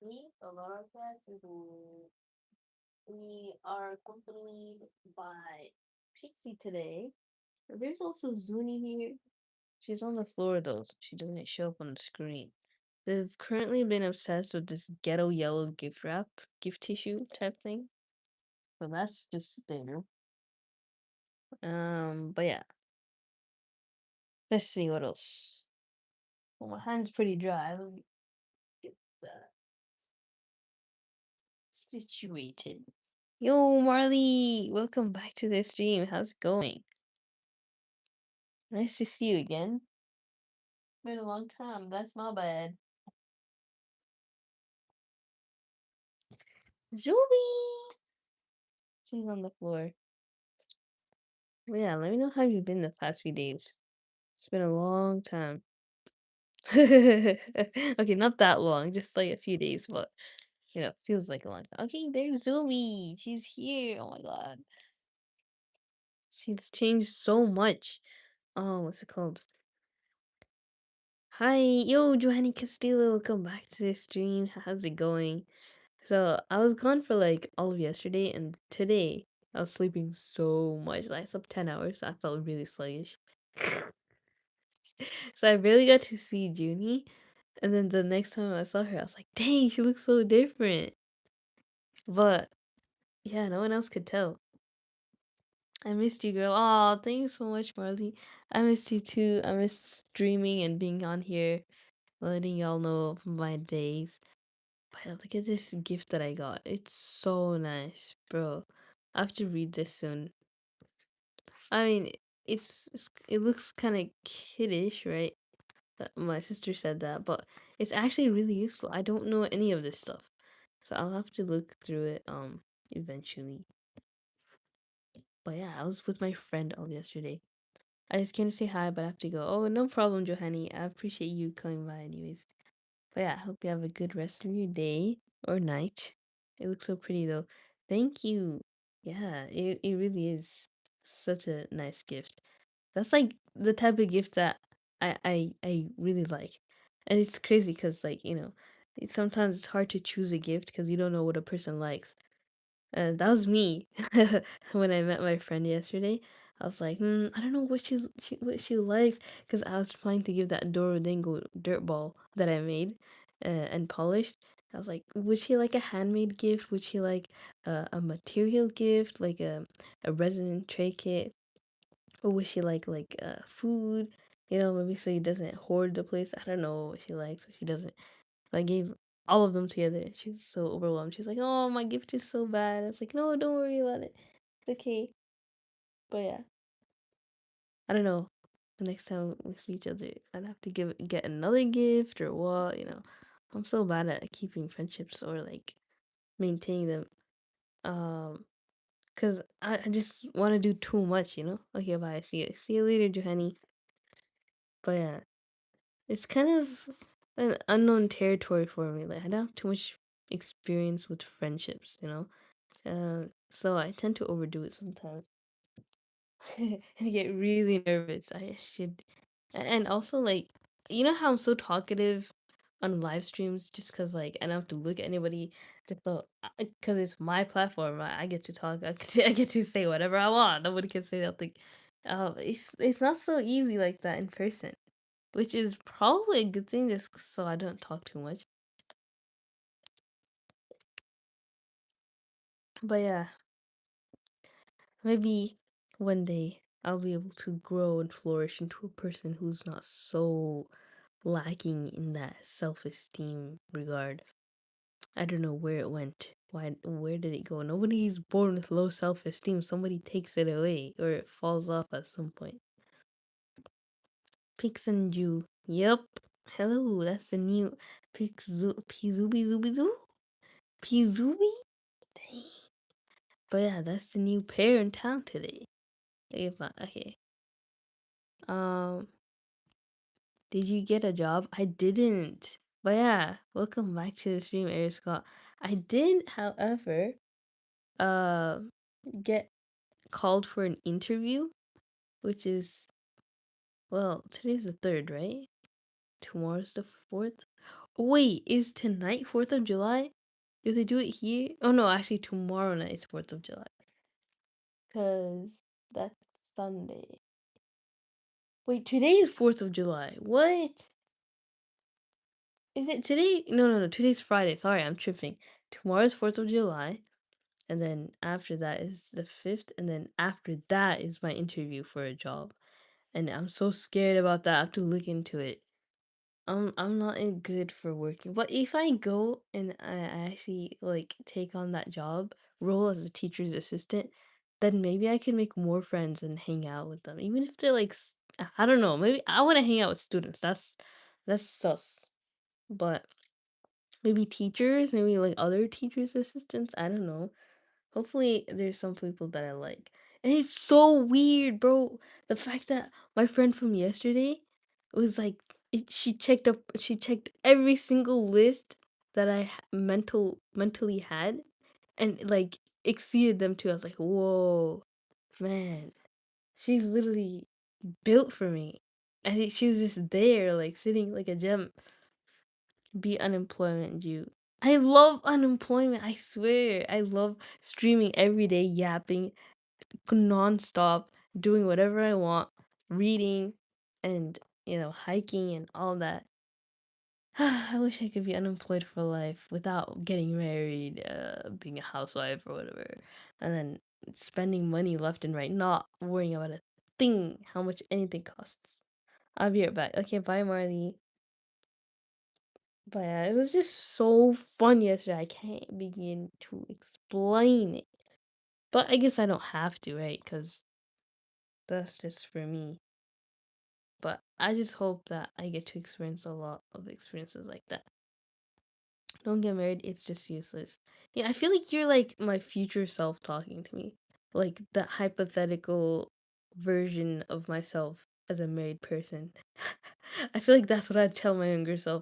me, Alara Cats, who we are accompanied by Pixie today. There's also Zuni here. She's on the floor though, so she doesn't show up on the screen. There's currently been obsessed with this ghetto yellow gift wrap, gift tissue type thing. So that's just there. But yeah, let's see what else. Well, my hand's pretty dry. Let me get that situated. Yo, Marley, welcome back to the stream. How's it going? Nice to see you again. Been a long time. That's my bad. Zuby! She's on the floor. Well, yeah, let me know how you've been the past few days. It's been a long time. Okay, not that long, just like a few days, but feels like a long time. Okay, there's Zumi. She's here. Oh my god. She's changed so much. Oh, what's it called? Hi, yo, Johanny Castillo. Welcome back to the stream. How's it going? So I was gone for like all of yesterday, and today I was sleeping so much. Like, I slept 10 hours, so I felt really sluggish. So I barely got to see Junie. And then the next time I saw her, I was like, dang, she looks so different. But yeah, no one else could tell. I missed you, girl. Oh, thank you so much, Marley. I missed you too. I missed streaming and being on here, letting y'all know of my days. But look at this gift that I got. It's so nice, bro. I have to read this soon. I mean, it looks kind of kiddish, right? My sister said that, but it's actually really useful. I don't know any of this stuff, so I'll have to look through it eventually. But yeah, I was with my friend all yesterday. I just came to say hi, but I have to go. Oh, no problem, Johanny. I appreciate you coming by anyways. But yeah, I hope you have a good rest of your day or night. It looks so pretty though. Thank you. Yeah, it really is such a nice gift. That's like the type of gift that I really like. And it's crazy because like, sometimes it's hard to choose a gift because you don't know what a person likes. That was me when I met my friend yesterday. I was like, I don't know what she likes, because I was trying to give that Dorodango dirt ball that I made and polished. I was like, would she like a handmade gift? Would she like a material gift, like a resin tray kit, or would she like food? Maybe so he doesn't hoard the place. I don't know what she likes, what she doesn't. I gave all of them together. She was so overwhelmed. She's like, "Oh, my gift is so bad." I was like, "No, don't worry about it. It's okay." But yeah, I don't know. The next time we see each other, I'd have to get another gift or what. I'm so bad at keeping friendships or like maintaining them. Cause I just want to do too much. Okay, bye. See you later, Johanny. But yeah, it's kind of an unknown territory for me. Like I don't have too much experience with friendships. So I tend to overdo it sometimes and get really nervous. I should, and also like, how I'm so talkative on live streams just because like I don't have to look at anybody, just because it's my platform. I get to talk. I get to say whatever I want. Nobody can say nothing. It's not so easy like that in person, which is probably a good thing just so I don't talk too much. But yeah, maybe one day I'll be able to grow and flourish into a person who's not so lacking in that self-esteem regard. I don't know where it went. Where did it go? Nobody's born with low self-esteem. Somebody takes it away or it falls off at some point. Pixanju. Yep. Hello, that's the new Pizubi Zubi Zoo? Pizubi? Dang. But yeah, that's the new pair in town today. Okay. Um, did you get a job? I didn't. But yeah, welcome back to the stream, Air Scott. I did, however, uh, get called for an interview, which is, well, today's the 3rd, right? Tomorrow's the 4th. Wait, is tonight 4th of July? Do they do it here? Oh no, actually tomorrow night is 4th of July. Cause that's Sunday. Wait, today is 4th of July. What? Is it today? No, no, no. Today's Friday. Sorry, I'm tripping. Tomorrow's 4th of July. And then after that is the 5th. And then after that is my interview for a job. And I'm so scared about that. I have to look into it. I'm not in good for working. But if I go and I actually like take on that job role as a teacher's assistant, then maybe I can make more friends and hang out with them. Even if they're like I don't know, maybe I want to hang out with students. That's sus. But maybe teachers, maybe like other teachers assistants, I don't know. Hopefully, there's some people that I like. And it's so weird, bro. The fact that my friend from yesterday was like, she checked every single list that mentally had, and like exceeded them too. I was like, whoa, man, she's literally built for me, and she was just there, like sitting like a gem. Be unemployment due. I love unemployment. I swear, I love streaming every day, yapping nonstop, doing whatever I want, reading, and hiking and all that. I wish I could be unemployed for life without getting married, being a housewife or whatever, and then spending money left and right, not worrying about a thing, how much anything costs. I'll be right back. Okay, bye, Marley. But yeah, it was just so fun yesterday. I can't begin to explain it. But I guess I don't have to, right? Because that's just for me. But I just hope that I get to experience a lot of experiences like that. Don't get married, it's just useless. Yeah, I feel like you're like my future self talking to me. Like the hypothetical version of myself as a married person. I feel like that's what I'd tell my younger self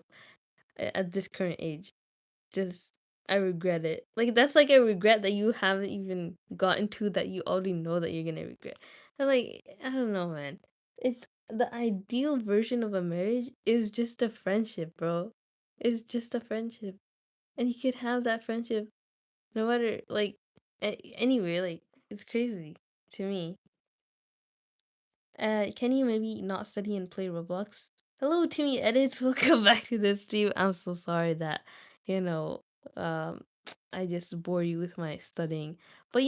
at this current age. Just I regret it. Like that's like a regret that you haven't even gotten to that you already know that you're gonna regret. And like I don't know, man. It's the ideal version of a marriage is just a friendship, bro. It's just a friendship, and you could have that friendship no matter like anywhere. Like it's crazy to me. Can you maybe not study and play Roblox? Hello, Timmy Edits. Welcome back to the stream. I'm so sorry that, you know, um, I just bore you with my studying. But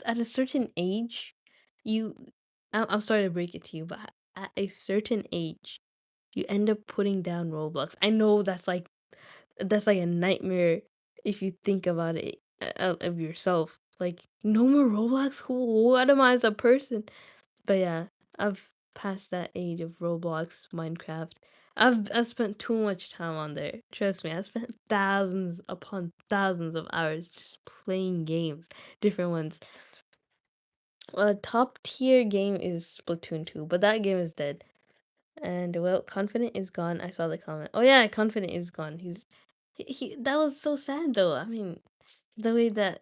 at a certain age, you, I'm sorry to break it to you, but at a certain age, you end up putting down Roblox. I know that's like a nightmare if you think about it of yourself. Like no more Roblox. What am I as a person? But yeah, I've passed that age of Roblox, Minecraft. I've spent too much time on there. Trust me, I spent thousands upon thousands of hours just playing games, different ones. A top tier game is Splatoon 2, but that game is dead. And well, Confident is gone. I saw the comment. Oh yeah, Confident is gone. He that was so sad though. I mean, the way that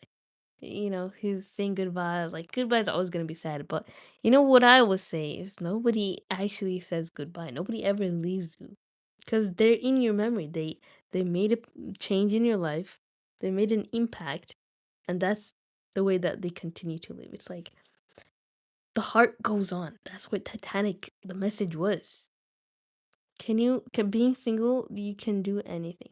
he's saying goodbye. Like goodbye is always gonna be sad, but what I would say is nobody actually says goodbye. Nobody ever leaves you, because they're in your memory. They made a change in your life. They made an impact, and that's the way that they continue to live. It's like the heart goes on. That's what Titanic. The message was. Can being single, you can do anything.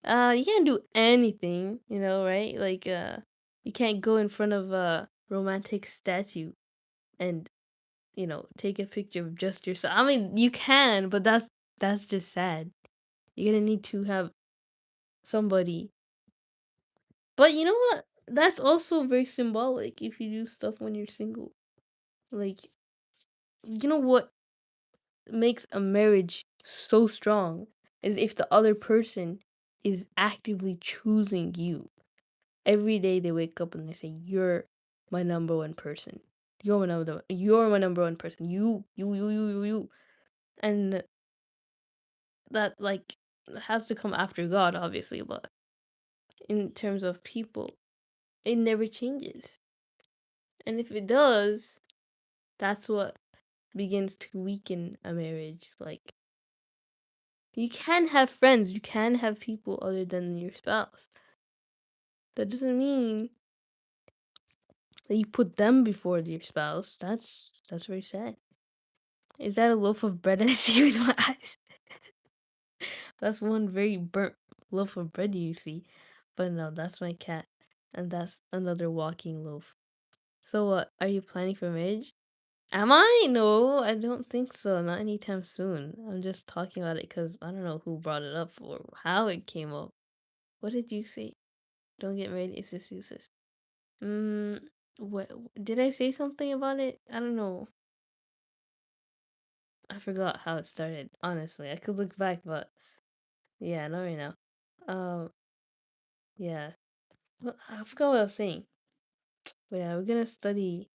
You can't do anything, right? Like, you can't go in front of a romantic statue and, take a picture of just yourself. I mean, you can, but that's just sad. You're gonna need to have somebody. But you know what? That's also very symbolic if you do stuff when you're single. Like, you know what makes a marriage so strong is if the other person is actively choosing you. Every day they wake up and they say, "You're my number one person. You're my number one person. You." And that like has to come after God, obviously, but in terms of people, it never changes. And if it does, that's what begins to weaken a marriage. Like You can have friends. You can have people other than your spouse. That doesn't mean that you put them before your spouse. That's very sad. Is that a loaf of bread I see with my eyes? That's one very burnt loaf of bread you see. But no, that's my cat. And that's another walking loaf. So what, are you planning for marriage? Am I? No, I don't think so. Not anytime soon. I'm just talking about it because I don't know who brought it up or how it came up. What did you say? Don't get married, it's just useless. Mm, what did I say something about it? I don't know. I forgot how it started. Honestly, I could look back, but yeah, not right now. Um, yeah. Well, I forgot what I was saying. But yeah, we're gonna study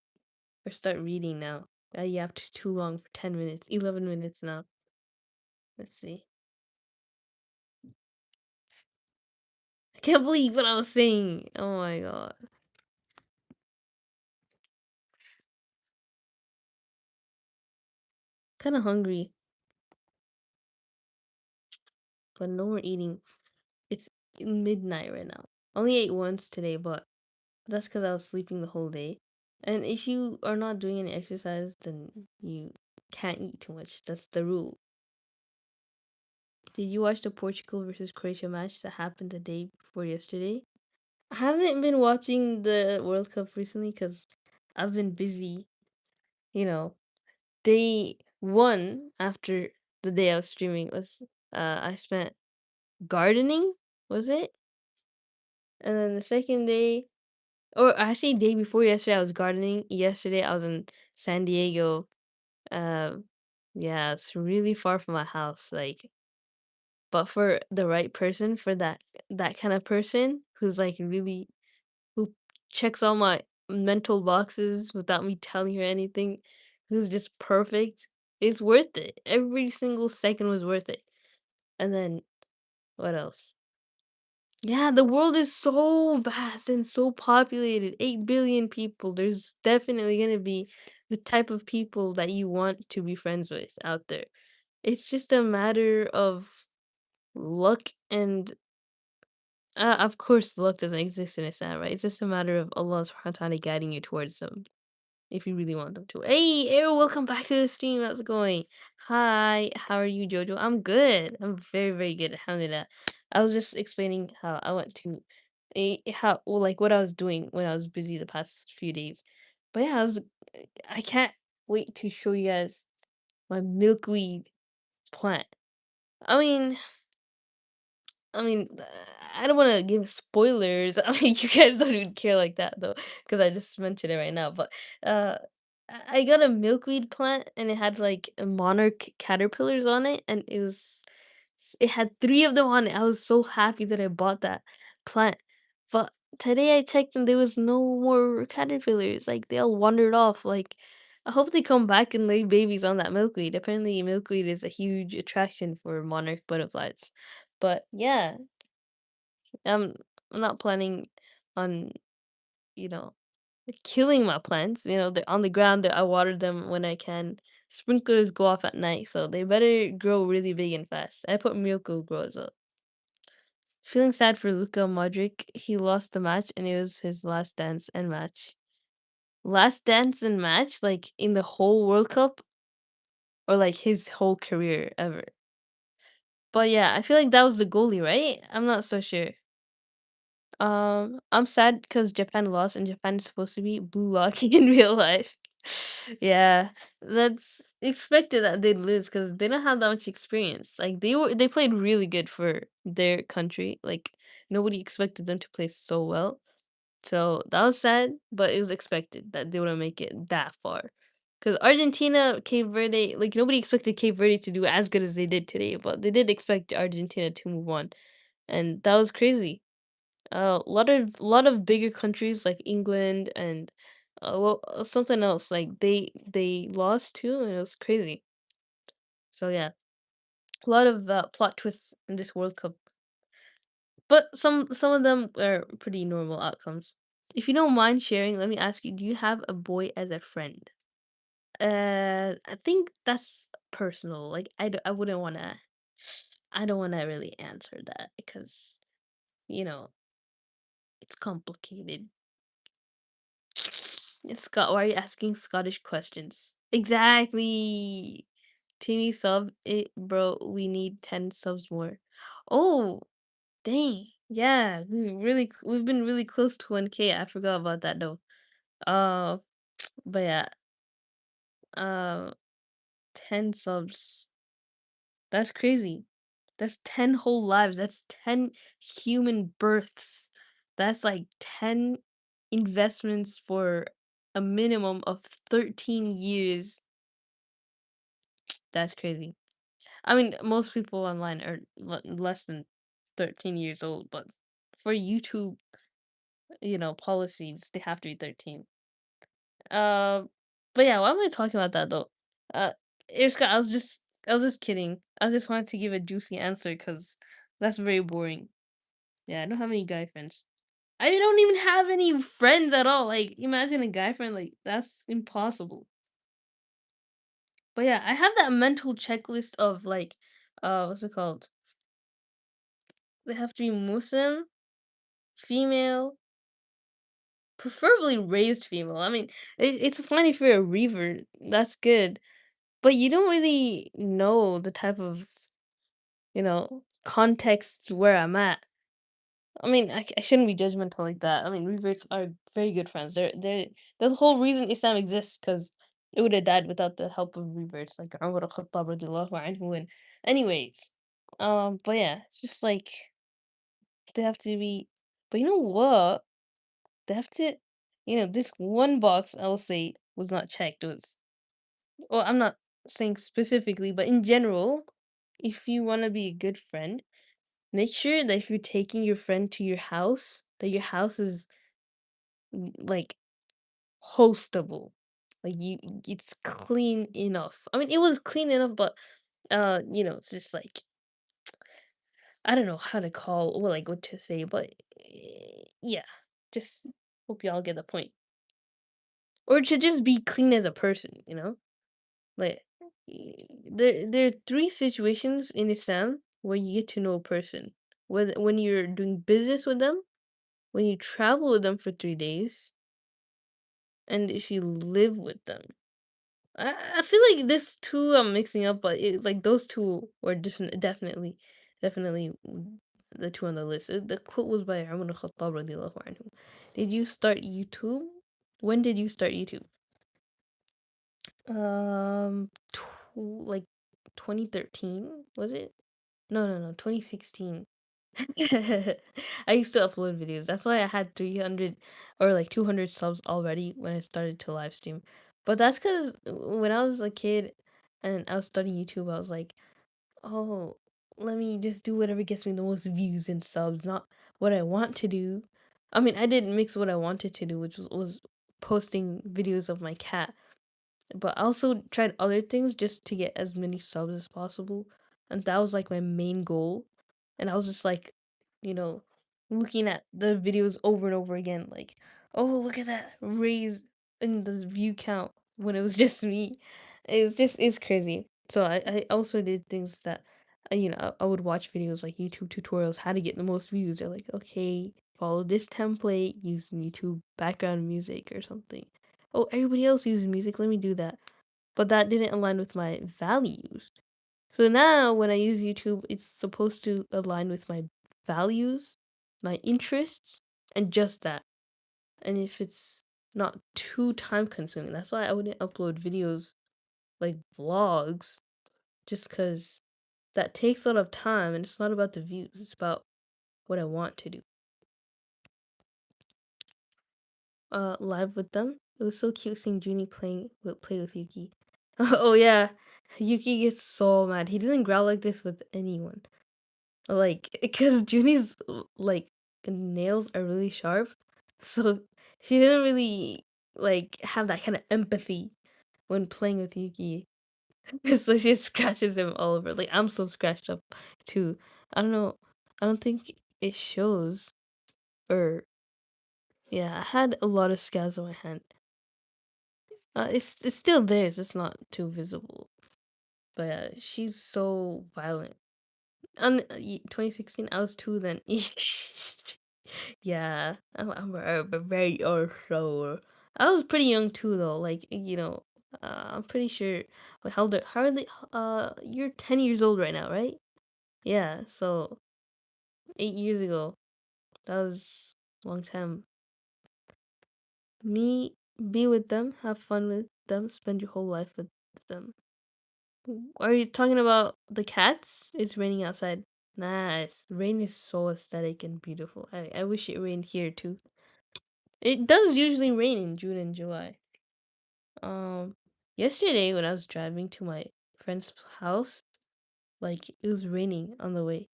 or start reading now. Yeah, it's too long for 10 minutes, 11 minutes now. Let's see. I can't believe what I was saying. Oh my god. Kind of hungry, but no more eating. It's midnight right now. Only ate once today, but that's because I was sleeping the whole day. And if you are not doing any exercise, then you can't eat too much. That's the rule. Did you watch the Portugal versus Croatia match that happened the day before yesterday? I haven't been watching the World Cup recently because I've been busy. You know, day one after the day I was streaming was I spent gardening, was it? And then the second day, or actually day before yesterday, I was gardening. Yesterday I was in San Diego. Um, yeah, it's really far from my house. Like, but for the right person, for that kind of person who's like really who checks all my mental boxes without me telling her anything, who's just perfect, it's worth it. Every single second was worth it. And then what else? Yeah, the world is so vast and so populated. 8 billion people. There's definitely going to be the type of people that you want to be friends with out there. It's just a matter of luck and of course luck doesn't exist in Islam, right? It's just a matter of Allah subhanahu wa ta'ala guiding you towards them if you really want them to. Hey, Arrow, welcome back to the stream. How's it going? Hi, how are you, Jojo? I'm good. I'm very, very good. Alhamdulillah. I was just explaining how I went to how well, like what I was doing when I was busy the past few days. But yeah, I can't wait to show you guys my milkweed plant. I mean, I mean, I don't want to give spoilers. I mean, you guys don't even care like that though, because I just mentioned it right now. But uh, I got a milkweed plant, and it had like monarch caterpillars on it, and it had three of them on it. I was so happy that I bought that plant. But today I checked, and there was no more caterpillars. Like they all wandered off. Like I hope they come back and lay babies on that milkweed. Apparently, milkweed is a huge attraction for monarch butterflies. But yeah, I'm I'm not planning on, you know, killing my plants. You know, they're on the ground. I water them when I can. Sprinklers go off at night, so they better grow really big and fast. I put Miracle Grow as well. Feeling sad for Luka Modric. He lost the match, and it was his last dance and match. Last dance and match, like in the whole World Cup, or like his whole career ever. But yeah, I feel like that was the goalie, right? I'm not so sure. I'm sad because Japan lost, and Japan is supposed to be blue lucky in real life. Yeah, that's expected that they'd lose because they don't have that much experience. Like they played really good for their country. Like nobody expected them to play so well. So that was sad, but it was expected that they wouldn't make it that far. Because Argentina, Cape Verde, like nobody expected Cape Verde to do as good as they did today, but they did expect Argentina to move on, and that was crazy. A lot of bigger countries like England and something else like they lost too, and it was crazy. So yeah, a lot of plot twists in this World Cup, but some of them are pretty normal outcomes. If you don't mind sharing, let me ask you: do you have a boy as a friend? I think that's personal. Like I wouldn't want to. I don't want to really answer that because you know it's complicated. It's Scott. Why are you asking Scottish questions? Exactly. TV sub it, bro. We need 10 subs more. Oh, dang. Yeah, we've been really close to 1K. I forgot about that though. Uh, but yeah, uh, 10 subs. That's crazy. That's 10 whole lives. That's 10 human births. That's like 10 investments for a minimum of 13 years. That's crazy. I mean, most people online are less than 13 years old, but for YouTube, policies, they have to be 13. Uh, but yeah, why am I talking about that though? Uh, Irska, I was just kidding. I just wanted to give a juicy answer because that's very boring. Yeah, I don't have any guy friends. I don't even have any friends at all. Like, imagine a guy friend, like, that's impossible. But yeah, I have that mental checklist of like, what's it called? They have to be Muslim, female, preferably raised female. I mean, it's fine if you're a revert, that's good. But you don't really know the type of, context where I'm at. I mean, I shouldn't be judgmental like that. I mean, reverts are very good friends. They're the whole reason Islam exists because it would have died without the help of reverts, like Umar al-Khattab radiallahu anhu. And anyways, but yeah, it's just like they have to be. But you know what? They have to. This one box I will say was not checked. It was well, I'm not saying specifically, but in general, if you want to be a good friend, make sure that if you're taking your friend to your house, that your house is like hostable. Like it's clean enough. I mean, it was clean enough, but it's just like I don't know how to call or like what to say, but yeah, just hope y'all get the point. Or to just be clean as a person. Like there are three situations in Islam where you get to know a person. When you're doing business with them, when you travel with them for 3 days, and if you live with them. I feel like this two I'm mixing up, but it's like those two were different. Definitely the two on the list. The quote was by Umar al-Khattab radiallahu anhu. Did you start YouTube? When did you start YouTube? Like 2013, was it? No, 2016. I used to upload videos. That's why I had 300 or like 200 subs already when I started to live stream. But that's because when I was a kid and I was studying YouTube, I was like, oh, let me just do whatever gets me the most views and subs, not what I want to do. I mean, I did mix what I wanted to do, which was posting videos of my cat, but I also tried other things just to get as many subs as possible. And that was like my main goal. And I was just like, you know, looking at the videos over and over again, like, oh, look at that raise in the view count when it was just me. It's crazy. So I also did things that, I would watch videos like YouTube tutorials, how to get the most views. They're like, okay, follow this template, use YouTube background music or something. Oh, everybody else uses music, let me do that. But that didn't align with my values. So now when I use YouTube, it's supposed to align with my values, my interests, and just that. And if it's not too time consuming, that's why I wouldn't upload videos like vlogs, just because that takes a lot of time and it's not about the views, it's about what I want to do. Live with them. It was so cute seeing Junie play with Yuki. Oh yeah, Yuki gets so mad. He doesn't growl like this with anyone. Like, because Junie's like nails are really sharp, so she didn't really like have that kind of empathy when playing with Yuki. So she scratches him all over. Like I'm so scratched up too. I don't know. I don't think it shows. Or yeah, I had a lot of scabs on my hand. It's still there. It's just not too visible. But she's so violent. On 2016, I was 2 then. Yeah, I'm very old soul. I was pretty young too, though. Like, I'm pretty sure. Wait, how are they? You're 10 years old right now, right? Yeah. So 8 years ago, that was a long time. Me be with them, have fun with them, spend your whole life with them. Are you talking about the cats? It's raining outside. Nice. Rain is so aesthetic and beautiful. I wish it rained here too. It does usually rain in June and July. Um, Yesterday when I was driving to my friend's house, like it was raining on the way,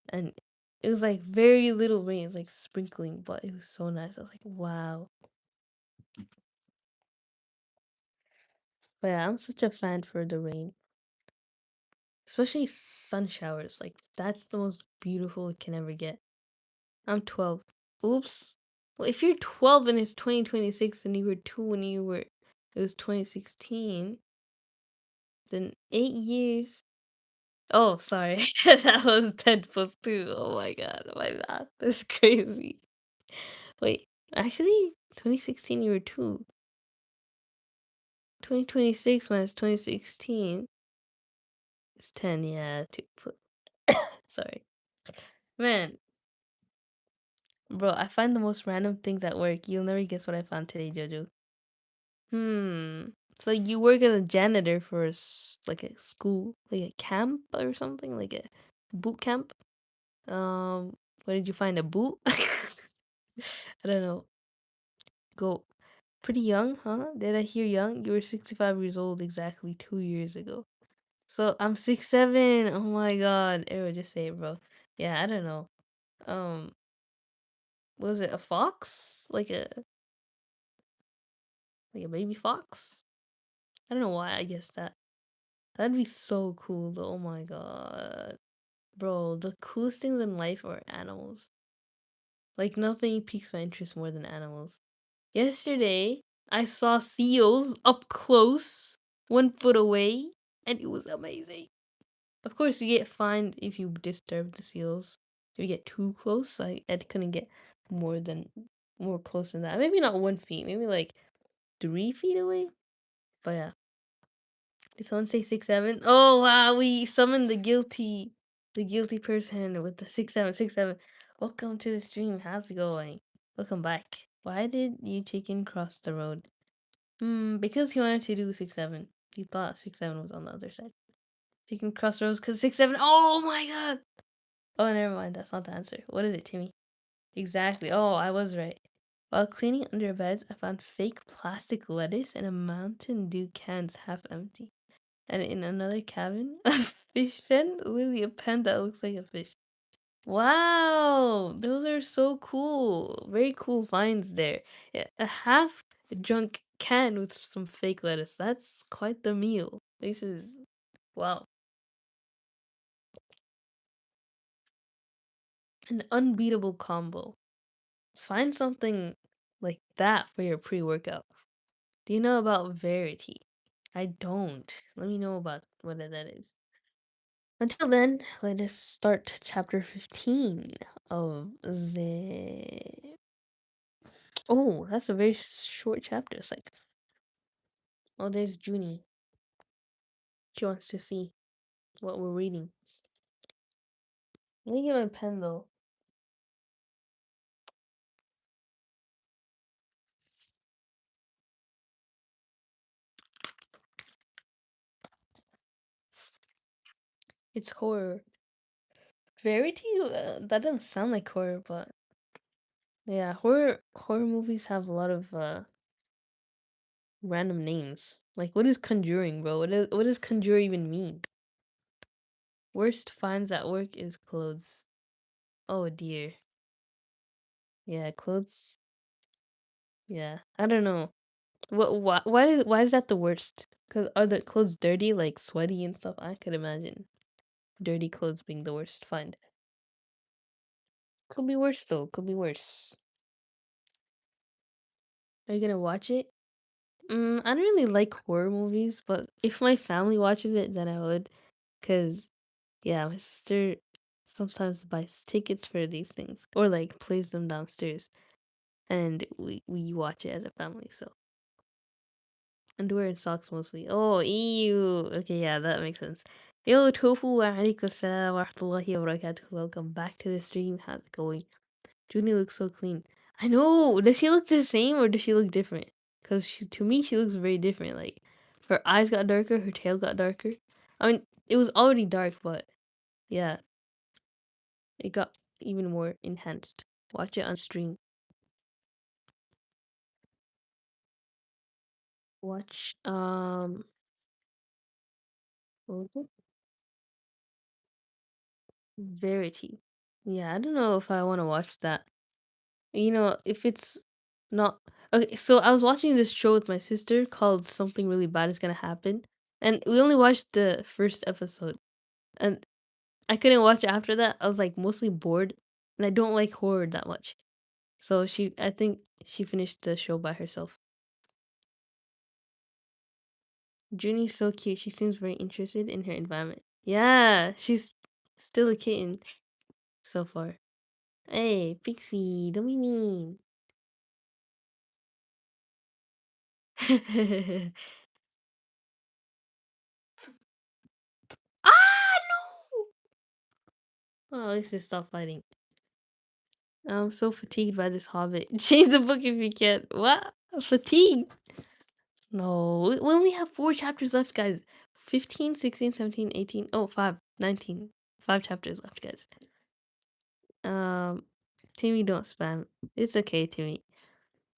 and it was like very little rain. It was like sprinkling, but it was so nice. I was like, wow. But yeah, I'm such a fan for the rain, especially sun showers. Like that's the most beautiful it can ever get. I'm 12. Oops. Well, if you're 12 and it's 2026 and you were 2 when it was 2016, then 8 years. Oh, sorry. That was 10 plus 2. Oh my god, my math is crazy. Wait, actually, 2016 you were 2. 2026 minus 2016 is 10. Yeah, 2 sorry. Man, bro, I find the most random things at work. You'll never guess what I found today, Jojo. Hmm. So you work as a janitor for like a school, like a camp or something, like a boot camp. What did you find? A boot? I don't know. Go. Pretty young, huh? Did I hear young? You were 65 years old exactly 2 years ago. So I'm 6'7". Oh my god. Arrow, just say it, bro. Yeah, I don't know. Um, was it a fox? Like a baby fox? I don't know why I guessed that. That'd be so cool though. Oh my god. Bro, the coolest things in life are animals. Like nothing piques my interest more than animals. Yesterday, I saw seals up close, 1 foot away, and it was amazing. Of course, you get fined if you disturb the seals. If you get too close, I couldn't get more than more close than that. Maybe not 1 feet, maybe like 3 feet away. But yeah. Did someone say 6'7"? Oh wow, we summoned the guilty person with the 6'7", 6'7". Welcome to the stream. How's it going? Welcome back. Why did you chicken cross the road? Because he wanted to do 6'7". He thought 6'7" was on the other side. Chicken cross roads because 6'7". Oh my god. Oh, never mind. That's not the answer. What is it, Timmy? Exactly. Oh, I was right. While cleaning under beds, I found fake plastic lettuce in a Mountain Dew cans half empty. And in another cabin, a fish pen, literally a pen that looks like a fish. Wow, those are so cool. Very cool finds there. Yeah, a half drunk can with some fake lettuce. That's quite the meal. This is wow. An unbeatable combo. Find something like that for your pre-workout. Do you know about Verity? I don't. Let me know about what that is. Until then, let us start chapter 15 of the. Oh, that's a very short chapter. It's like, oh, there's Junie. She wants to see what we're reading. Let me get my pen though. It's horror. Verity? That doesn't sound like horror, but yeah, horror movies have a lot of random names. Like, what is conjuring, bro? What does conjure even mean? Worst finds at work is clothes. Oh dear. Yeah, clothes. Yeah, I don't know. Why is that the worst? Cause are the clothes dirty, like sweaty and stuff? I could imagine dirty clothes being the worst find. Could be worse though. Could be worse. Are you gonna watch it? I don't really like horror movies, but if my family watches it, then I would. Cause yeah, my sister. sometimes buys tickets for these things or like plays them downstairs, and we watch it as a family. So underwear and socks mostly. Oh, ew. Okay, yeah, that makes sense. Yo, Tofu, wa alaikum assalam wa rahmatullahi wa barakatuh. Welcome back to the stream. How's it going? Junie looks so clean. I know. Does she look the same or does she look different? Because to me, she looks very different. Like, her eyes got darker, her tail got darker. I mean, it was already dark, but yeah, it got even more enhanced. Watch it on stream. Watch, what was it? Verity. Yeah, I don't know if I want to watch that. If it's not okay. So I was watching this show with my sister called Something Really Bad Is Gonna Happen, and we only watched the first episode, and I couldn't watch it after that. I was like mostly bored, and I don't like horror that much. So I think she finished the show by herself. Junie's so cute. She seems very interested in her environment. Yeah, she's still a kitten so far. Hey, Pixie, don't be mean. Ah, no! Oh, let's just stop fighting. I'm so fatigued by this Hobbit. Change the book if you can. What? Fatigue? No, we only have 4 chapters left, guys. 15, 16, 17, 18. Oh, 5, 19. 5 chapters left, guys. Um, Timmy, don't spam. It's okay, Timmy.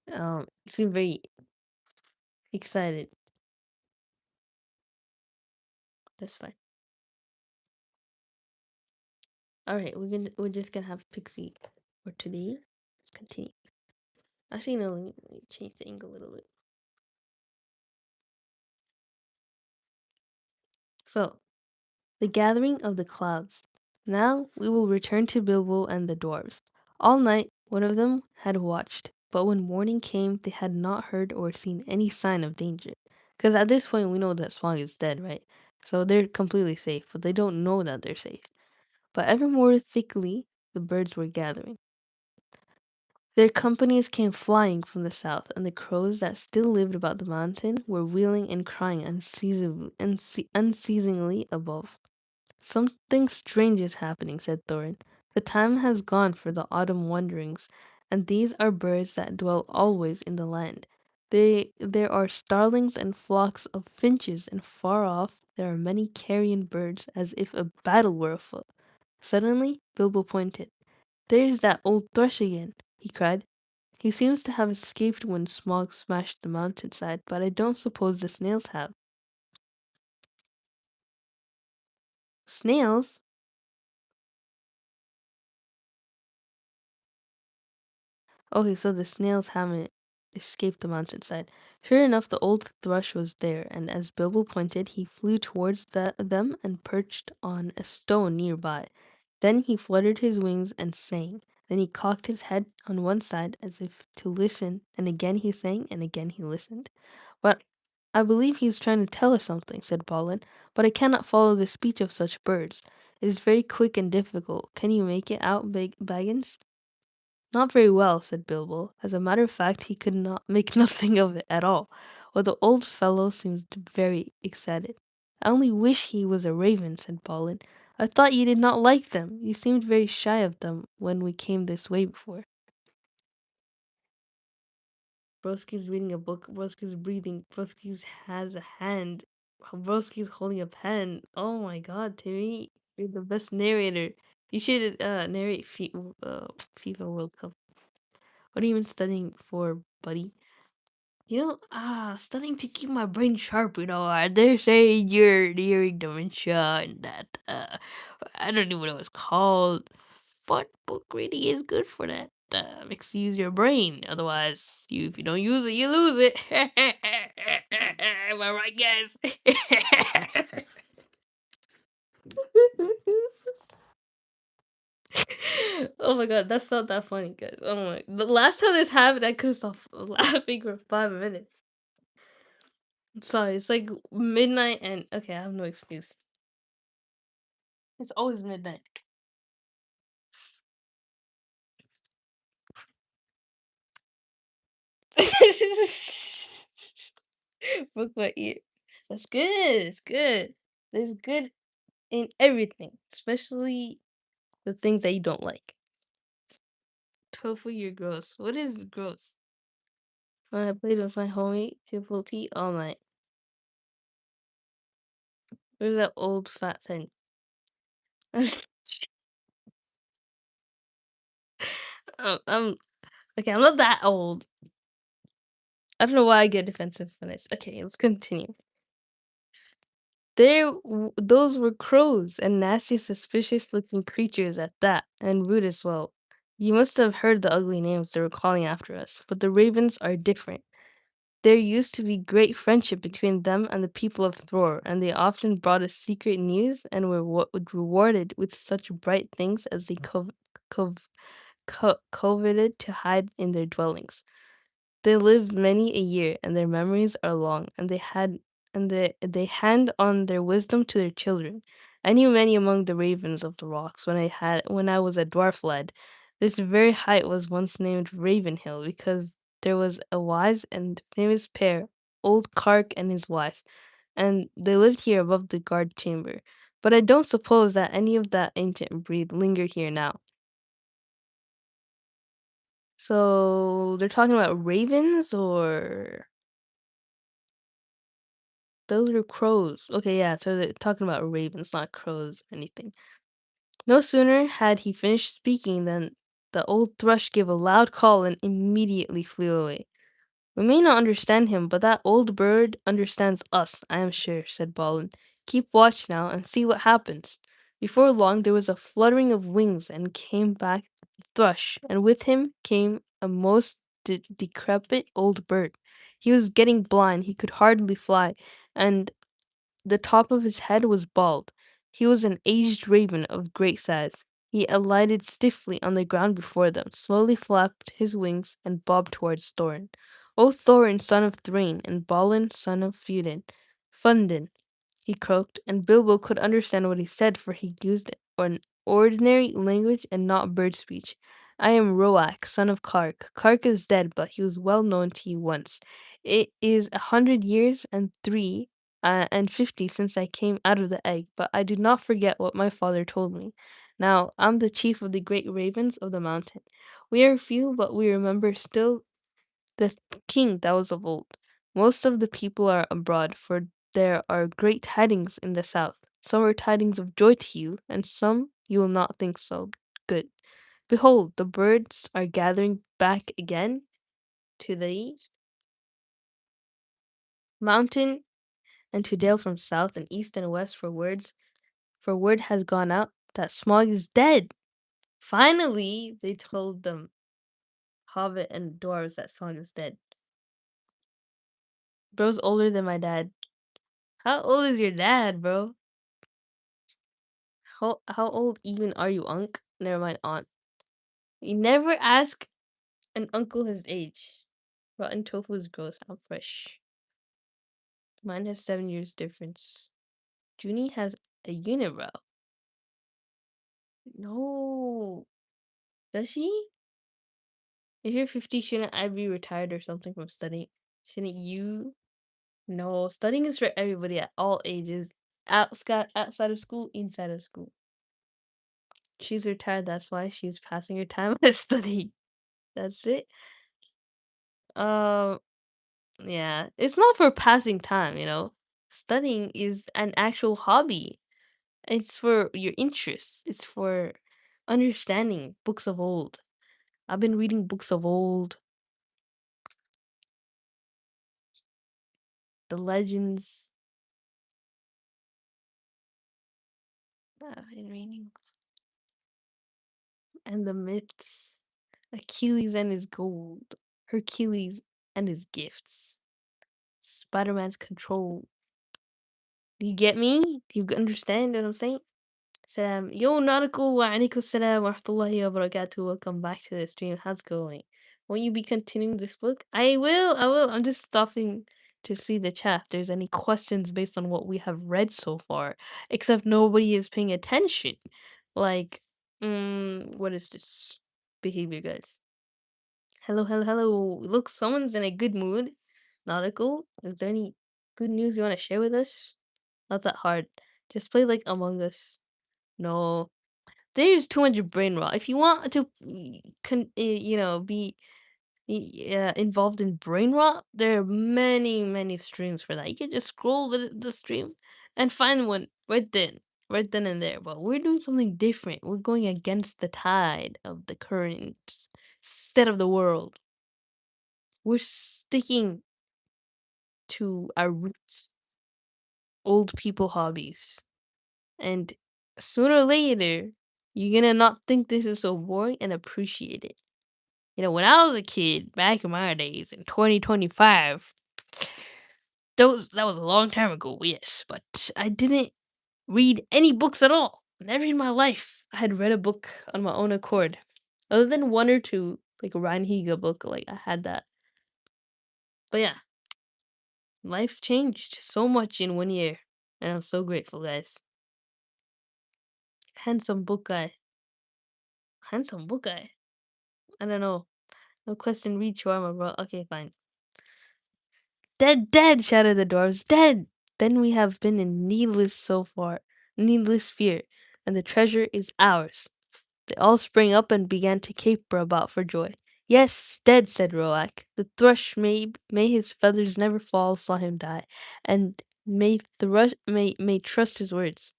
You seem very excited. That's fine. All right, we're just gonna have Pixie for today. Let's continue. Actually, no, let me change the angle a little bit. So, the gathering of the clouds. Now we will return to Bilbo and the dwarves. All night one of them had watched, but when morning came they had not heard or seen any sign of danger. Because at this point we know that Smaug is dead, right? So they're completely safe, but they don't know that they're safe. But ever more thickly the birds were gathering. Their companies came flying from the south, and the crows that still lived about the mountain were wheeling and crying unceasingly above. "Something strange is happening," said Thorin. "The time has gone for the autumn wanderings, and these are birds that dwell always in the land. There are starlings and flocks of finches, and far off there are many carrion birds, as if a battle were afoot." Suddenly Bilbo pointed. "There's that old thrush again," he cried. "He seems to have escaped when Smaug smashed the mountainside, but I don't suppose the snails have." "Snails?" Okay, so the snails haven't escaped the mountainside. Sure enough, the old thrush was there, and as Bilbo pointed, he flew towards them and perched on a stone nearby. Then he fluttered his wings and sang. Then he cocked his head on one side as if to listen, and again he sang, and again he listened. "But I believe he is trying to tell us something," said Balin, "but I cannot follow the speech of such birds. It is very quick and difficult. Can you make it out, Baggins?" "Not very well," said Bilbo. As a matter of fact, he could not make nothing of it at all, while the old fellow seemed very excited. "I only wish he was a raven," said Balin. "I thought you did not like them. You seemed very shy of them when we came this way before." Broski's reading a book. Broski's breathing. Broski's has a hand. Broski's holding a pen. Oh my god, Timmy. You're the best narrator. You should narrate FIFA World Cup. What are you even studying for, buddy? Studying to keep my brain sharp, they're saying you're nearing dementia and that, I don't even know what it's called. But book reading is good for that. Makes you use your brain. Otherwise, if you don't use it, you lose it. Am I right, guys? Oh my god, that's not that funny, guys. Oh my. The last time this happened, I could have stopped laughing for 5 minutes. Sorry, it's like midnight and okay, I have no excuse. It's always midnight. Broke my ear. That's good. It's good. There's good in everything, especially the things that you don't like. Tofu, you're gross. What is gross? When I played with my homie, triple T all night. Where's that old fat thing? I'm okay. I'm not that old. I don't know why I get defensive when this. Okay, let's continue. Those were crows and nasty, suspicious-looking creatures at that, and rude as well. You must have heard the ugly names they were calling after us, but the ravens are different. There used to be great friendship between them and the people of Thor, and they often brought us secret news and were rewarded with such bright things as they coveted to hide in their dwellings. They lived many a year, and their memories are long, and they hand on their wisdom to their children. I knew many among the ravens of the rocks when I was a dwarf lad. This very height was once named Ravenhill because there was a wise and famous pair, old Kark and his wife, and they lived here above the guard chamber. But I don't suppose that any of that ancient breed linger here now. So they're talking about ravens or those are crows. Okay, yeah, so they're talking about ravens, not crows or anything. No sooner had he finished speaking than the old thrush gave a loud call and immediately flew away. We may not understand him, but that old bird understands us, I am sure, said Balin. Keep watch now and see what happens. Before long there was a fluttering of wings and came back the thrush, and with him came a most decrepit old bird. He was getting blind, he could hardly fly, and the top of his head was bald. He was an aged raven of great size. He alighted stiffly on the ground before them, slowly flapped his wings, and bobbed towards Thorin. O Thorin, son of Thrain, and Balin, son of Fundin, he croaked, and Bilbo could understand what he said, for he used an ordinary language and not bird speech. I am Roak, son of Kark. Kark is dead, but he was well known to you once. It is 100 years and 50 since I came out of the egg, but I do not forget what my father told me. Now, I'm the chief of the great ravens of the mountain. We are few, but we remember still the king that was of old. Most of the people are abroad, for there are great tidings in the south. Some are tidings of joy to you, and some you will not think so good. Behold, the birds are gathering back again to the mountain and to Dale from south and east and west for word has gone out that Smog is dead. Finally, they told them, Hobbit and dwarves, that Smog is dead. Bro's older than my dad. How old is your dad, bro? How old even are you, Unc? Never mind, Aunt. You never ask an uncle his age. Rotten tofu is gross. I'm fresh. Mine has 7 years difference. Junie has a unibrow. No. Does she? If you're 50, shouldn't I be retired or something from studying? Shouldn't you? No, studying is for everybody at all ages. Outside of school, inside of school. She's retired, that's why she's passing her time by studying. That's it. Um, yeah. It's not for passing time. Studying is an actual hobby. It's for your interests. It's for understanding books of old. I've been reading books of old, the legends. I've been reading and the myths. Achilles and his gold. Hercules and his gifts. Spider Man's control. Do you get me? Do you understand what I'm saying? Salam. Yo, Nautical wa alaikum salam wa rahmatullahi wa barakatuh. Welcome back to the stream. How's it going? Won't you be continuing this book? I will. I'm just stopping to see the chat if there's any questions based on what we have read so far. Except nobody is paying attention. Like, what is this behavior, guys? Hello, hello, hello. Look, someone's in a good mood. Nautical, is there any good news you want to share with us? Not that hard. Just play like Among Us. No, there's too much brain rot. If you want to, be involved in brain rot, there are many, many streams for that. You can just scroll the stream and find one right then and there. But we're doing something different. We're going against the tide of the current state of the world. We're sticking to our roots, old people hobbies. And sooner or later, you're gonna not think this is so boring and appreciate it. When I was a kid, back in my days in 2025, that was a long time ago, yes, but I didn't read any books at all. Never in my life I had read a book on my own accord. Other than one or two, like a Ryan Higa book, like I had that. But yeah, life's changed so much in 1 year. And I'm so grateful, guys. Handsome book guy. Handsome book guy. I don't know. No question, read shawarma, bro. Okay, fine. Dead, dead, shouted the dwarves. Dead! Then we have been in needless fear, and the treasure is ours. They all sprang up and began to caper about for joy. Yes, dead, said Roak. The thrush may his feathers never fall, saw him die, and may trust his words.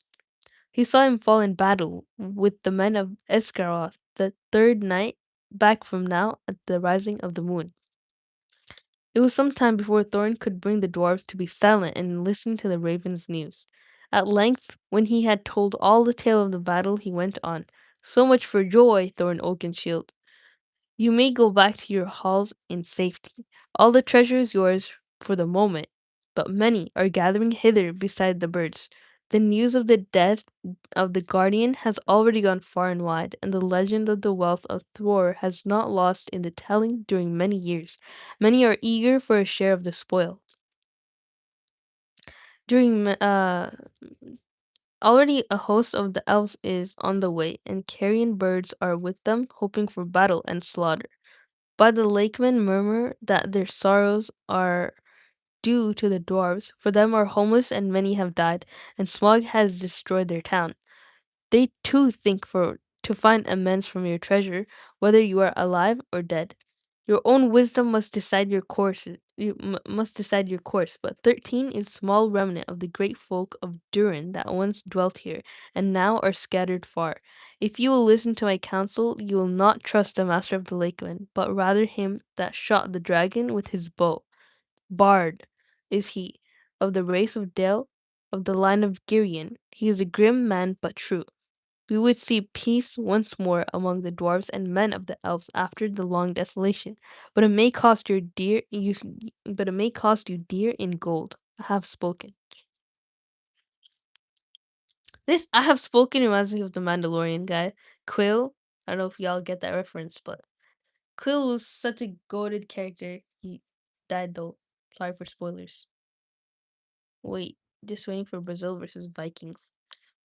He saw him fall in battle with the men of Esgaroth the third night back from now at the rising of the moon. It was some time before Thorn could bring the dwarfs to be silent and listen to the raven's news. At length, when he had told all the tale of the battle, he went on. So much for joy, Thorn Oakenshield. You may go back to your halls in safety. All the treasure is yours for the moment, but many are gathering hither beside the birds. The news of the death of the guardian has already gone far and wide, and the legend of the wealth of Thor has not lost in the telling during many years. Many are eager for a share of the spoil. During Already a host of the elves is on the way, and carrion birds are with them, hoping for battle and slaughter. But the lakemen murmur that their sorrows are due to the dwarves, for them are homeless and many have died, and smog has destroyed their town. They too think for to find amends from your treasure, whether you are alive or dead. Your own wisdom must decide your course. Must decide your course. But 13 is small remnant of the great folk of Durin that once dwelt here, and now are scattered far. If you will listen to my counsel, you will not trust the master of the lakemen, but rather him that shot the dragon with his bow. Bard is he, of the race of Dale, of the line of Girion. He is a grim man but true. We would see peace once more among the dwarves and men of the elves after the long desolation. But it may cost your dear you s- but it may cost you dear in gold. I have spoken. This I have spoken reminds me of the Mandalorian guy. Quill. I don't know if y'all get that reference, but Quill was such a goated character. He died though. Sorry for spoilers. Wait, just waiting for Brazil versus Vikings.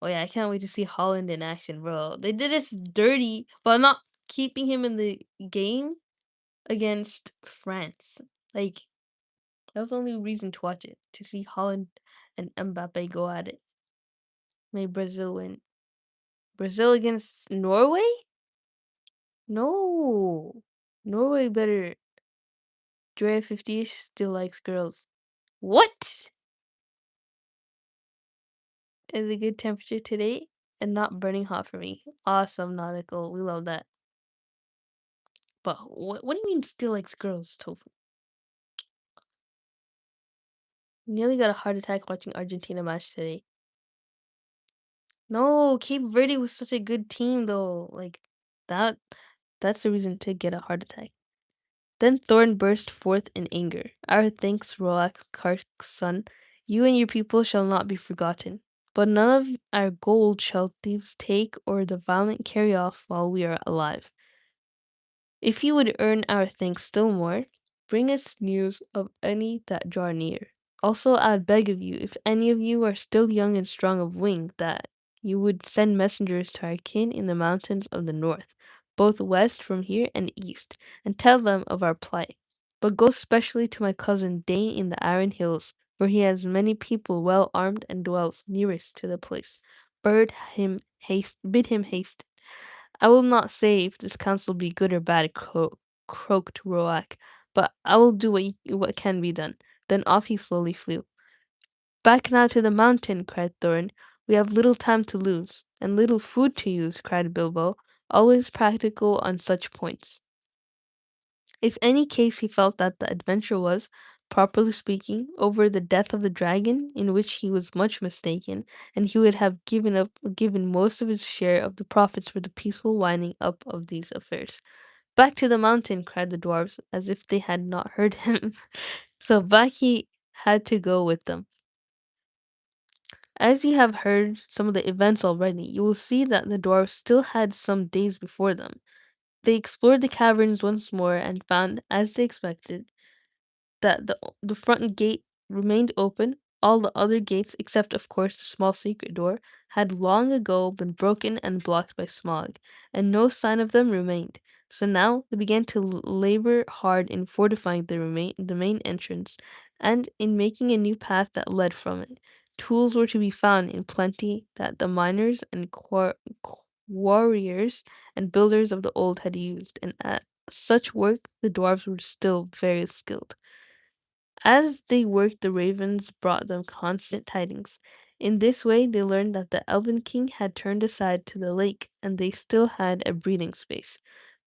Oh yeah, I can't wait to see Holland in action, bro. They did us dirty, but not keeping him in the game against France. Like that was the only reason to watch it, to see Holland and Mbappe go at it. May Brazil win. Brazil against Norway? No. Norway better. Drea 50 still likes girls. What? Is a good temperature today and not burning hot for me. Awesome, Nautical. We love that. But what do you mean still likes girls, Tofu? Nearly got a heart attack watching Argentina match today. No, Cape Verde was such a good team though. Like that that's the reason to get a heart attack. Then Thorn burst forth in anger. Our thanks, Roak Kark's son. You and your people shall not be forgotten. But none of our gold shall thieves take or the violent carry off while we are alive. If you would earn our thanks still more, bring us news of any that draw near. Also, I'd beg of you, if any of you are still young and strong of wing, that you would send messengers to our kin in the mountains of the north, both west from here and east, and tell them of our plight. But go specially to my cousin Dane in the Iron Hills. for he has many people well armed and dwells nearest to the place. Bid him haste. I will not say if this counsel be good or bad, croaked Roak, but I will do what can be done. Then off he slowly flew. Back now to the mountain, cried Thorin. We have little time to lose, and little food to use, cried Bilbo, always practical on such points. If any case he felt that the adventure was, properly speaking, over the death of the dragon, in which he was much mistaken, and he would have given most of his share of the profits for the peaceful winding up of these affairs. Back to the mountain, cried the dwarfs, as if they had not heard him. So back he had to go with them. As you have heard some of the events already, you will see that the dwarfs still had some days before them. They explored the caverns once more and found, as they expected, that the front gate remained open. All the other gates, except of course the small secret door, had long ago been broken and blocked by smog, and no sign of them remained. So now they began to labor hard in fortifying the main entrance, and in making a new path that led from it. Tools were to be found in plenty that the miners and warriors and builders of the old had used, and at such work the dwarves were still very skilled. As they worked, the ravens brought them constant tidings. In this way, they learned that the Elven King had turned aside to the lake, and they still had a breathing space.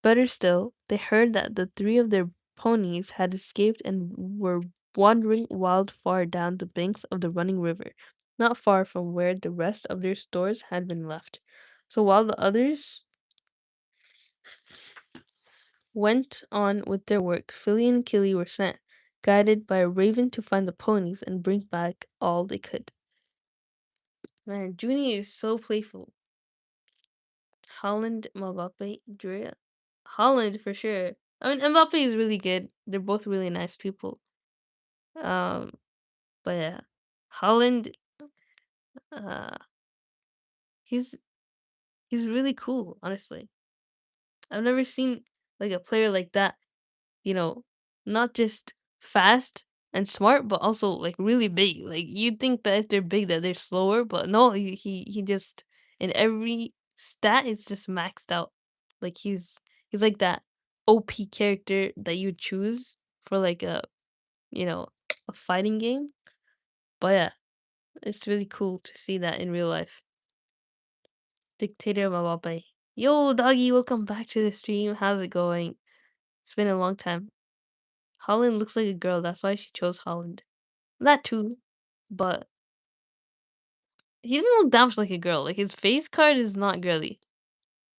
Better still, they heard that the three of their ponies had escaped and were wandering wild far down the banks of the running river, not far from where the rest of their stores had been left. So while the others went on with their work, Philly and Killy were sent, guided by a raven to find the ponies and bring back all they could. Man, Junie is so playful. Holland, Mbappe, Drea. Holland for sure. I mean, Mbappe is really good. They're both really nice people. Um, but yeah, Holland, uh, he's he's really cool. Honestly, I've never seen like a player like that, you know, not just fast and smart, but also like really big. Like you'd think that if they're big that they're slower, but no, he just in every stat is just maxed out. Like he's like that OP character that you choose for like a fighting game. But yeah, it's really cool to see that in real life. Dictator Mabape. Yo, doggy, welcome back to the stream. How's it going? It's been a long time. Holland looks like a girl, that's why she chose Holland. That too, but he doesn't look that much like a girl. Like his face card is not girly.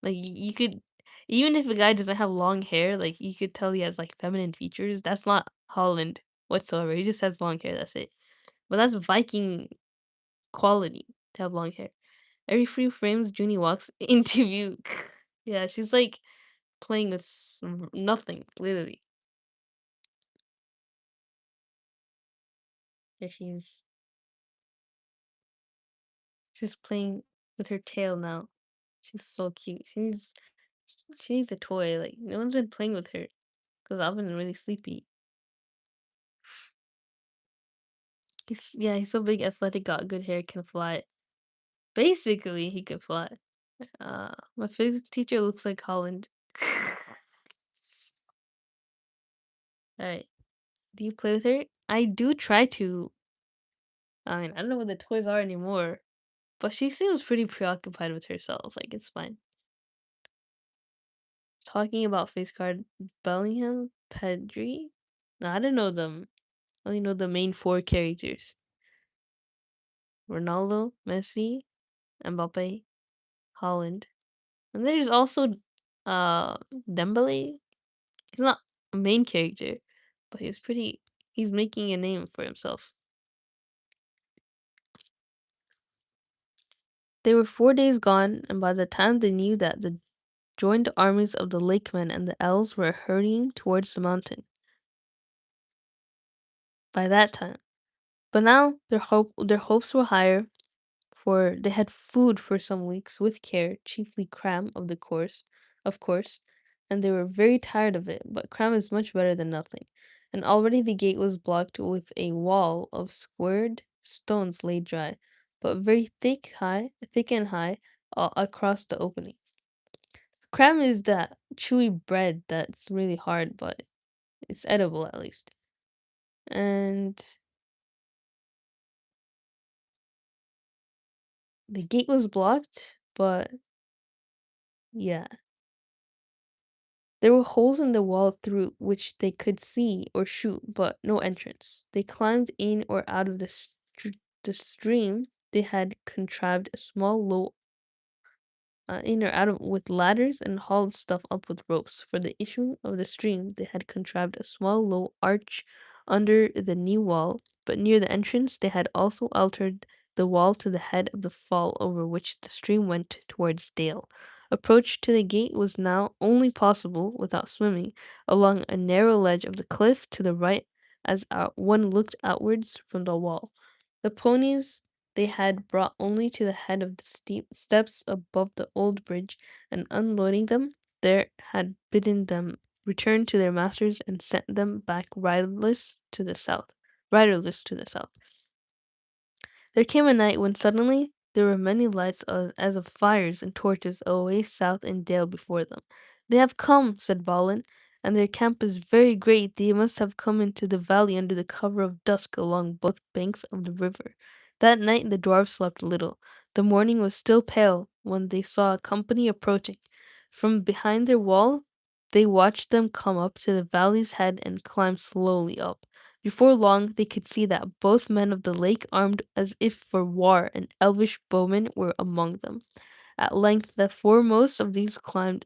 Like you could, even if a guy doesn't have long hair, like you could tell he has like feminine features. That's not Holland whatsoever. He just has long hair. That's it. But that's Viking quality to have long hair. Every few frames, Junie walks into view. Yeah, she's like playing with nothing, literally. Yeah, she's playing with her tail now. She's so cute. She needs a toy. Like no one's been playing with her because I've been really sleepy. He's so big, athletic, got good hair, can fly. Basically, he can fly. My physics teacher looks like Holland. All right. Do you play with her? I do try to. I mean, I don't know what the toys are anymore, but she seems pretty preoccupied with herself. Like it's fine. Talking about face card, Bellingham, Pedri. No, I don't know them. I only know the main four characters: Ronaldo, Messi, Mbappe, Holland. And there's also Dembele. He's not a main character, but he's making a name for himself. They were 4 days gone, and by the time they knew that the joined armies of the Lakemen and the Elves were hurrying towards the mountain. By that time. But now their hopes were higher, for they had food for some weeks with care, chiefly cram of course. and they were very tired of it, but crime is much better than nothing. And already the gate was blocked with a wall of squared stones laid dry, but very thick and high, across the opening. Crab is that chewy bread that's really hard, but it's edible at least. And the gate was blocked, but yeah. There were holes in the wall through which they could see or shoot, but no entrance. They climbed in or out of the stream. They had contrived a small low in or out of with ladders and hauled stuff up with ropes. For the issue of the stream, they had contrived a small low arch under the knee wall, but near the entrance they had also altered the wall to the head of the fall over which the stream went towards Dale. Approach to the gate was now only possible, without swimming, along a narrow ledge of the cliff to the right as one looked outwards from the wall. The ponies they had brought only to the head of the steep steps above the old bridge, and unloading them, there had bidden them return to their masters and sent them back riderless to the south. Riderless to the south. There came a night when suddenly there were many lights as of fires and torches away south in Dale before them. "They have come," said Balin, "and their camp is very great. They must have come into the valley under the cover of dusk along both banks of the river." That night the dwarfs slept little. The morning was still pale when they saw a company approaching. From behind their wall they watched them come up to the valley's head and climb slowly up. Before long they could see that both men of the lake, armed as if for war, and elvish bowmen were among them. At length the foremost of these climbed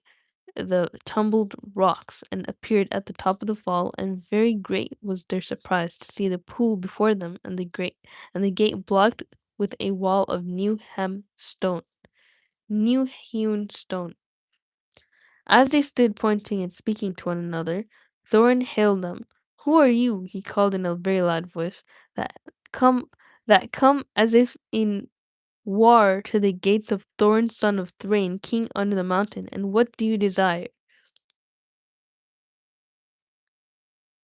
the tumbled rocks and appeared at the top of the fall, and very great was their surprise to see the pool before them and the gate blocked with a wall of new hewn stone. As they stood pointing and speaking to one another, Thorin hailed them. "Who are you?" he called in a very loud voice, "that come come as if in war to the gates of Thorin son of Thrain, king under the mountain, and what do you desire?"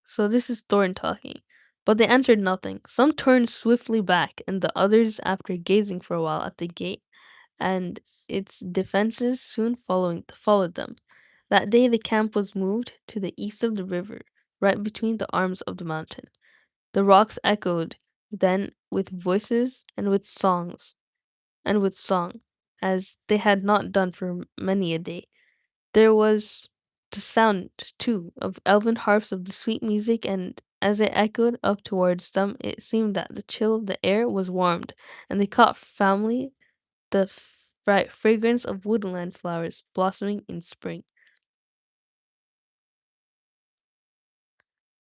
So this is Thorin talking. But they answered nothing. Some turned swiftly back, and the others, after gazing for a while at the gate and its defenses, soon followed them. That day the camp was moved to the east of the river, right between the arms of the mountain. The rocks echoed then with voices and with song, as they had not done for many a day. There was the sound, too, of elven harps of the sweet music, and as it echoed up towards them, it seemed that the chill of the air was warmed, and they caught firmly the fragrance of woodland flowers blossoming in spring.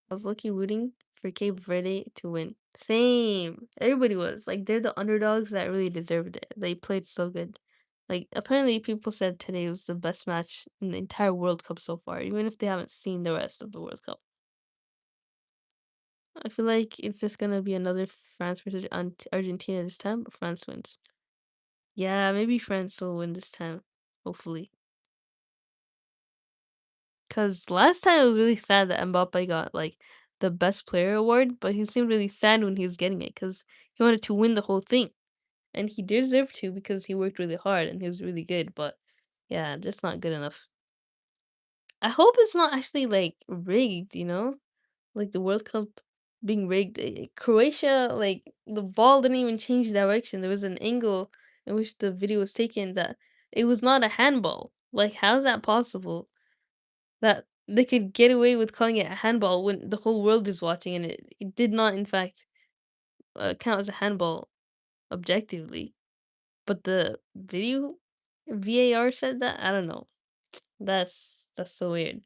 I was lucky rooting for Cape Verde to win. Same. Everybody was. Like, they're the underdogs that really deserved it. They played so good. Like, apparently people said today was the best match in the entire World Cup so far, even if they haven't seen the rest of the World Cup. I feel like it's just gonna be another France versus Argentina this time, but France wins. Yeah, maybe France will win this time. Hopefully. Because last time it was really sad that Mbappe got like the best player award, but he seemed really sad when he was getting it because he wanted to win the whole thing. And he deserved to because he worked really hard and he was really good, but yeah, just not good enough. I hope it's not actually like rigged, Like the World Cup being rigged. Croatia, like the ball didn't even change direction. There was an angle in which the video was taken that it was not a handball. Like, how's that possible? That they could get away with calling it a handball when the whole world is watching and it did not, in fact, count as a handball objectively. But the video VAR said that? I don't know. That's so weird.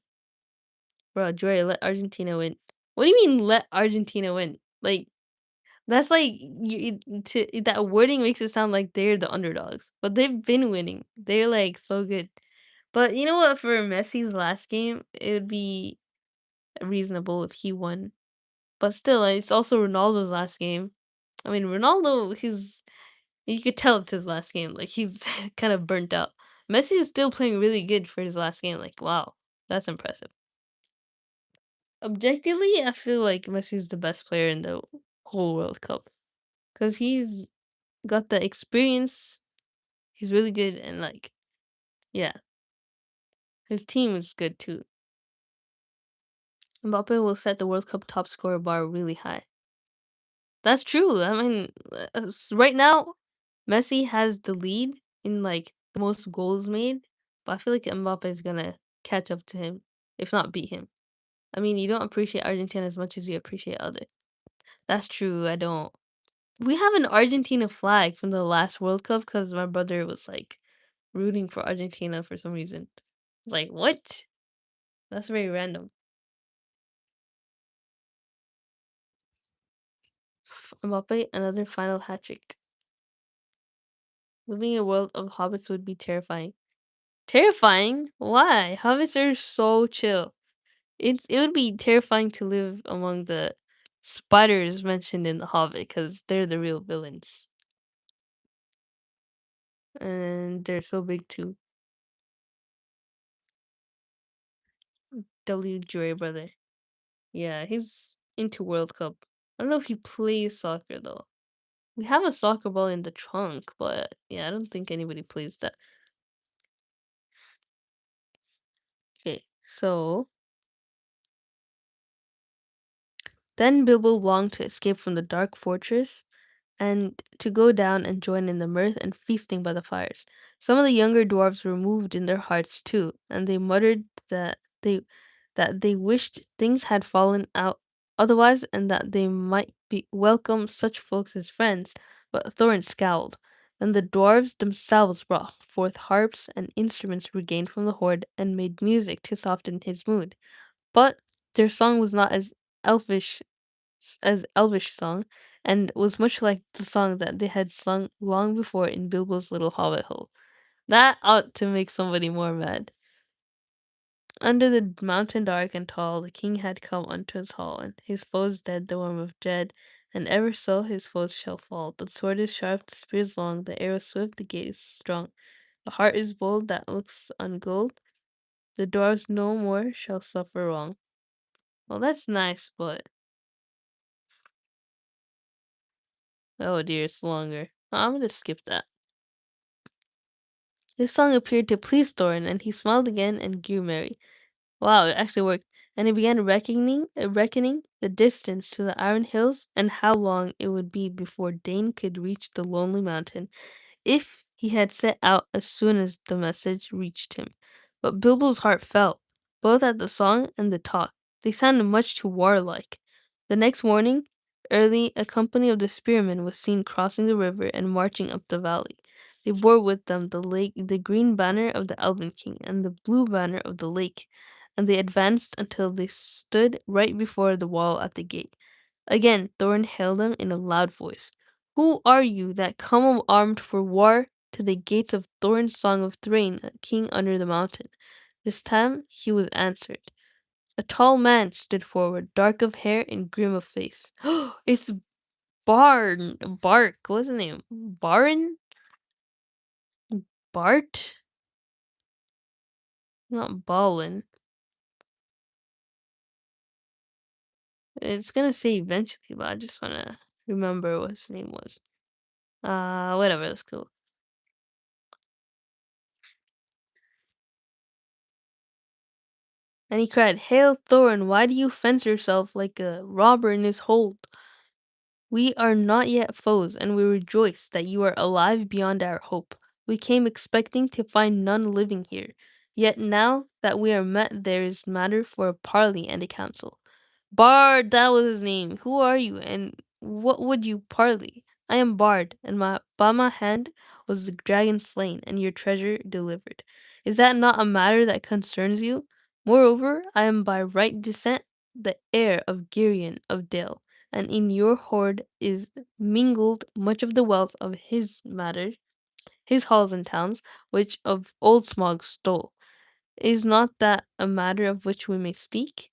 Bro, Jory, let Argentina win. What do you mean let Argentina win? Like, that's like that wording makes it sound like they're the underdogs, but they've been winning. They're like so good. But you know what? For Messi's last game, it would be reasonable if he won. But still, it's also Ronaldo's last game. I mean, Ronaldo, you could tell it's his last game. Like, he's kind of burnt out. Messi is still playing really good for his last game. Like, wow, That's impressive. Objectively, I feel like Messi's the best player in the whole World Cup because he's got the experience. He's really good, and like, yeah, his team is good too. Mbappe will set the World Cup top scorer bar really high. That's true. I mean, right now, Messi has the lead in like the most goals made, but I feel like Mbappe is gonna catch up to him, if not beat him. I mean, you don't appreciate Argentina as much as you appreciate other. That's true. I don't. We have an Argentina flag from the last World Cup because my brother was like rooting for Argentina for some reason. I was like, what? That's very random. Mbappe, another final hat trick. Living in a world of hobbits would be terrifying. Terrifying? Why? Hobbits are so chill. It would be terrifying to live among the spiders mentioned in The Hobbit because they're the real villains. And they're so big too. W. Joy brother. Yeah, he's into World Cup. I don't know if he plays soccer though. We have a soccer ball in the trunk, but yeah, I don't think anybody plays that. Okay, so then Bilbo longed to escape from the dark fortress and to go down and join in the mirth and feasting by the fires. Some of the younger dwarfs were moved in their hearts too, and they muttered that they wished things had fallen out otherwise and that they might be welcome such folks as friends, but Thorin scowled. Then the dwarves themselves brought forth harps and instruments regained from the hoard and made music to soften his mood. But their song was not elfish as elvish song, and was much like the song that they had sung long before in Bilbo's little hobbit hole. That ought to make somebody more mad. Under the mountain dark and tall, the king had come unto his hall, and his foes dead, the worm of dread, and ever so his foes shall fall. The sword is sharp, the spear is long, the arrow swift, the gate is strong. The heart is bold that looks on gold, the dwarves no more shall suffer wrong. Well, that's nice, but oh dear, it's longer. I'm gonna skip that. This song appeared to please Thorin, and he smiled again and grew merry. Wow, it actually worked. And he began reckoning the distance to the Iron Hills and how long it would be before Dane could reach the lonely mountain if he had set out as soon as the message reached him. But Bilbo's heart fell, both at the song and the talk. They sounded much too warlike. The next morning, early, a company of the spearmen was seen crossing the river and marching up the valley. They bore with them the green banner of the Elven King and the blue banner of the lake, and they advanced until they stood right before the wall at the gate. Again, Thorin hailed them in a loud voice. Who are you that come armed for war to the gates of Thorin's Song of Thrain, king under the mountain? This time he was answered. A tall man stood forward, dark of hair and grim of face. It's Bark, what's his name? Barin? Bart? Not Balin. It's gonna say eventually, but I just wanna remember what his name was. Whatever, let's go. And he cried, Hail Thorin, why do you fence yourself like a robber in his hold? We are not yet foes, and we rejoice that you are alive beyond our hope. We came expecting to find none living here. Yet now that we are met, there is matter for a parley and a council. Bard, that was his name. Who are you, and what would you parley? I am Bard, and by my hand was the dragon slain, and your treasure delivered. Is that not a matter that concerns you? Moreover, I am by right descent the heir of Girion of Dale, and in your hoard is mingled much of the wealth of his matter, his halls and towns, which of old Smog stole. Is not that a matter of which we may speak?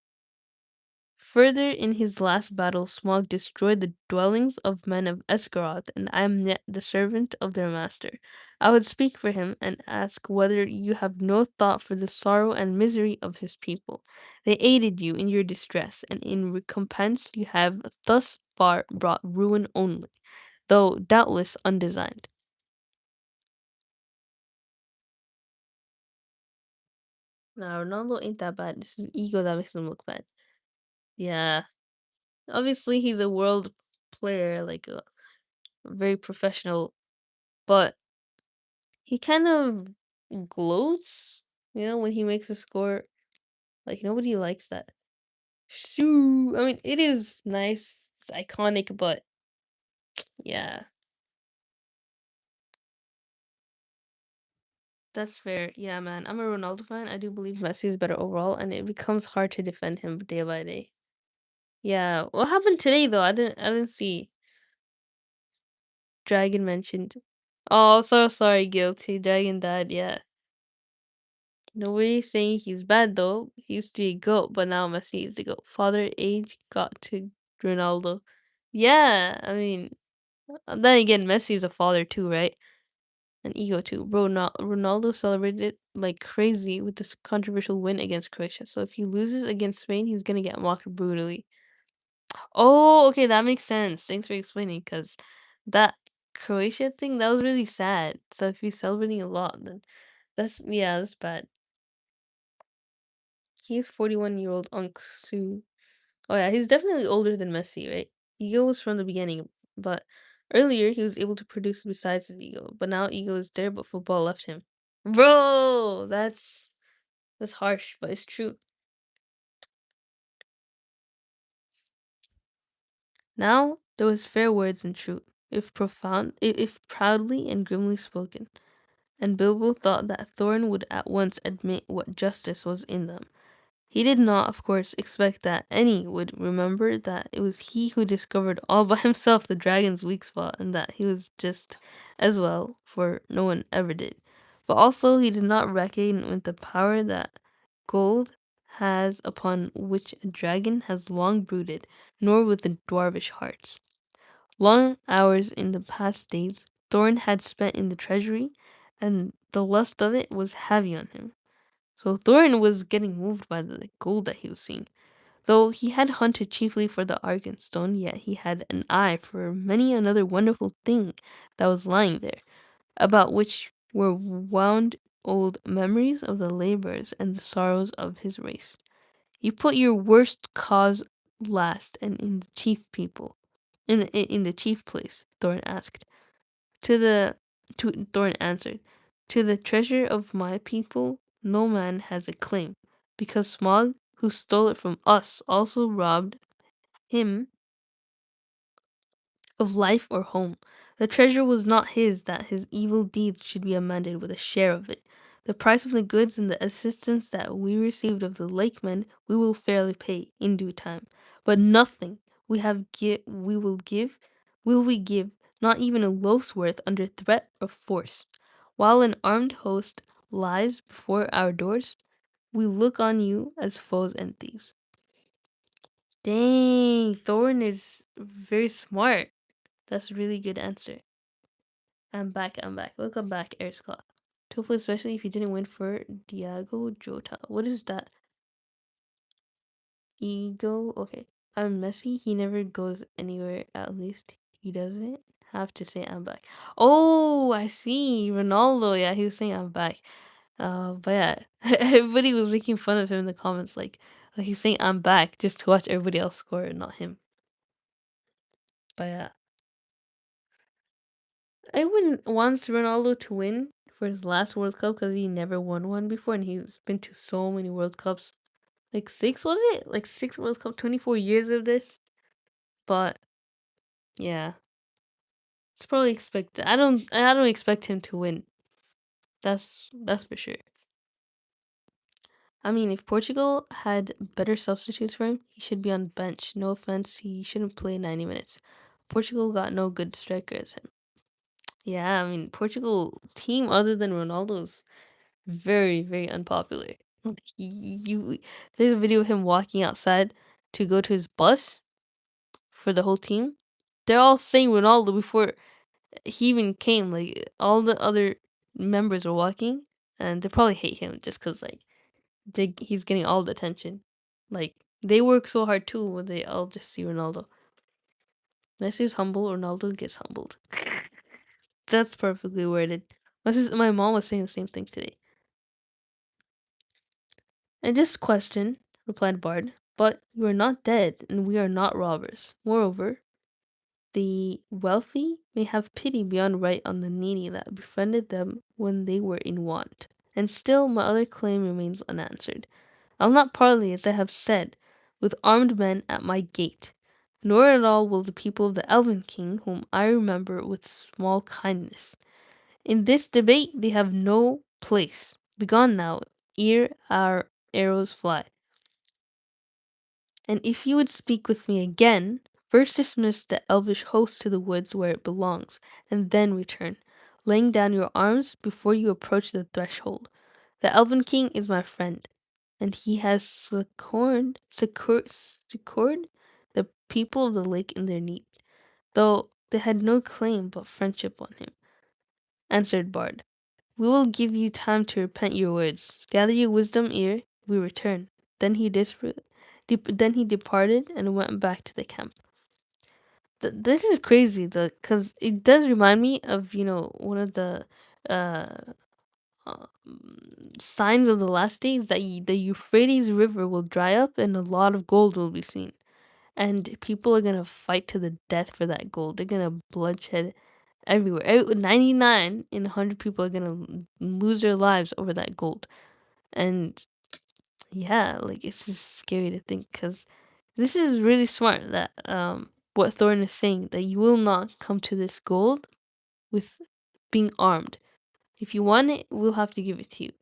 Further, in his last battle, Smaug destroyed the dwellings of men of Esgaroth, and I am yet the servant of their master. I would speak for him and ask whether you have no thought for the sorrow and misery of his people. They aided you in your distress, and in recompense you have thus far brought ruin only, though doubtless undesigned. Now, Ronaldo ain't that bad. This is ego that makes him look bad. Yeah. Obviously, he's a world player, like a very professional, but he kind of gloats, when he makes a score. Like nobody likes that. Shoo. I mean, it is nice, it's iconic, but yeah, that's fair. Yeah, man, I'm a Ronaldo fan. I do believe Messi is better overall, and it becomes hard to defend him day by day. Yeah, what happened today though? I didn't see. Dragon mentioned. Oh, so sorry, guilty. Dragon died. Yeah. Nobody's saying he's bad though. He used to be a goat, but now Messi is the goat. Father age got to Ronaldo. Yeah, I mean, then again, Messi is a father too, right? An ego too. Bro, Ronaldo celebrated it like crazy with this controversial win against Croatia. So if he loses against Spain, he's gonna get mocked brutally. Oh, okay, that makes sense. Thanks for explaining, because that Croatia thing, that was really sad. So if he's celebrating a lot, then that's bad. He's 41-year-old Su. Oh yeah, he's definitely older than Messi, right? Ego was from the beginning, but earlier he was able to produce besides his ego. But now ego is there, but football left him. Bro, that's harsh, but it's true. Now there was fair words and truth, if profound, if proudly and grimly spoken. And Bilbo thought that Thorin would at once admit what justice was in them. He did not, of course, expect that any would remember that it was he who discovered all by himself the dragon's weak spot, and that he was just as well, for no one ever did. But also, he did not reckon with the power that gold has upon which a dragon has long brooded, nor with the dwarvish hearts. Long hours in the past days Thorin had spent in the treasury, and the lust of it was heavy on him. So Thorin was getting moved by the gold that he was seeing. Though he had hunted chiefly for the Arkenstone, yet he had an eye for many another wonderful thing that was lying there, about which were wound old memories of the labors and the sorrows of his race. You put your worst cause last and in the chief people. In the chief place, Thorin asked. To the to Thorin answered, to the treasure of my people no man has a claim, because Smog, who stole it from us, also robbed him of life or home. The treasure was not his, that his evil deeds should be amended with a share of it. The price of the goods and the assistance that we received of the lakemen we will fairly pay in due time. But nothing will we give, not even a loaf's worth under threat of force. While an armed host lies before our doors, we look on you as foes and thieves. Dang, Thorin is very smart. That's a really good answer. I'm back, I'm back. Welcome back, Air Scott. Hopefully, especially if you didn't win for Diago Jota. What is that? Ego? Okay. I'm Messi. He never goes anywhere, at least. He doesn't have to say I'm back. Oh, I see. Ronaldo. Yeah, he was saying I'm back. But yeah, everybody was making fun of him in the comments. Like he's saying I'm back just to watch everybody else score and not him. But yeah. I would want Ronaldo to win for his last World Cup because he never won one before, and he's been to so many World Cups. Like six, was it? Like six World Cup, 24 years of this. But yeah, it's probably expected. I don't expect him to win. That's for sure. I mean, if Portugal had better substitutes for him, he should be on bench. No offense, he shouldn't play 90 minutes. Portugal got no good striker as him. Yeah, I mean, Portugal team other than Ronaldo's very, very unpopular. You, there's a video of him walking outside, to go to his bus for the whole team, they're all saying Ronaldo before he even came. Like all the other members are walking, and they probably hate him just because like he's getting all the attention. Like they work so hard too, when they all just see Ronaldo. Messi's humble, Ronaldo gets humbled. That's perfectly worded. My mom was saying the same thing today. And just question, replied Bard, but you are not dead, and we are not robbers. Moreover, the wealthy may have pity beyond right on the needy that befriended them when they were in want. And still my other claim remains unanswered. I'll not parley, as I have said, with armed men at my gate, nor at all will the people of the Elven King, whom I remember with small kindness. In this debate they have no place. Begone now, ere our arrows fly. And if you would speak with me again, first dismiss the elvish host to the woods where it belongs, and then return, laying down your arms before you approach the threshold. The Elven King is my friend, and he has succored the people of the lake in their need, though they had no claim but friendship on him, answered Bard. We will give you time to repent your words. Gather your wisdom ere we return. Then then he departed and went back to the camp. This is crazy, though, because it does remind me of one of the uh, uh, signs of the last days that the Euphrates River will dry up and a lot of gold will be seen, and people are gonna fight to the death for that gold. They're gonna bloodshed everywhere. 99 in 100 people are gonna lose their lives over that gold. And yeah, like it's just scary to think because this is really smart that what Thorin is saying, that you will not come to this gold with being armed. If you want it, we'll have to give it to you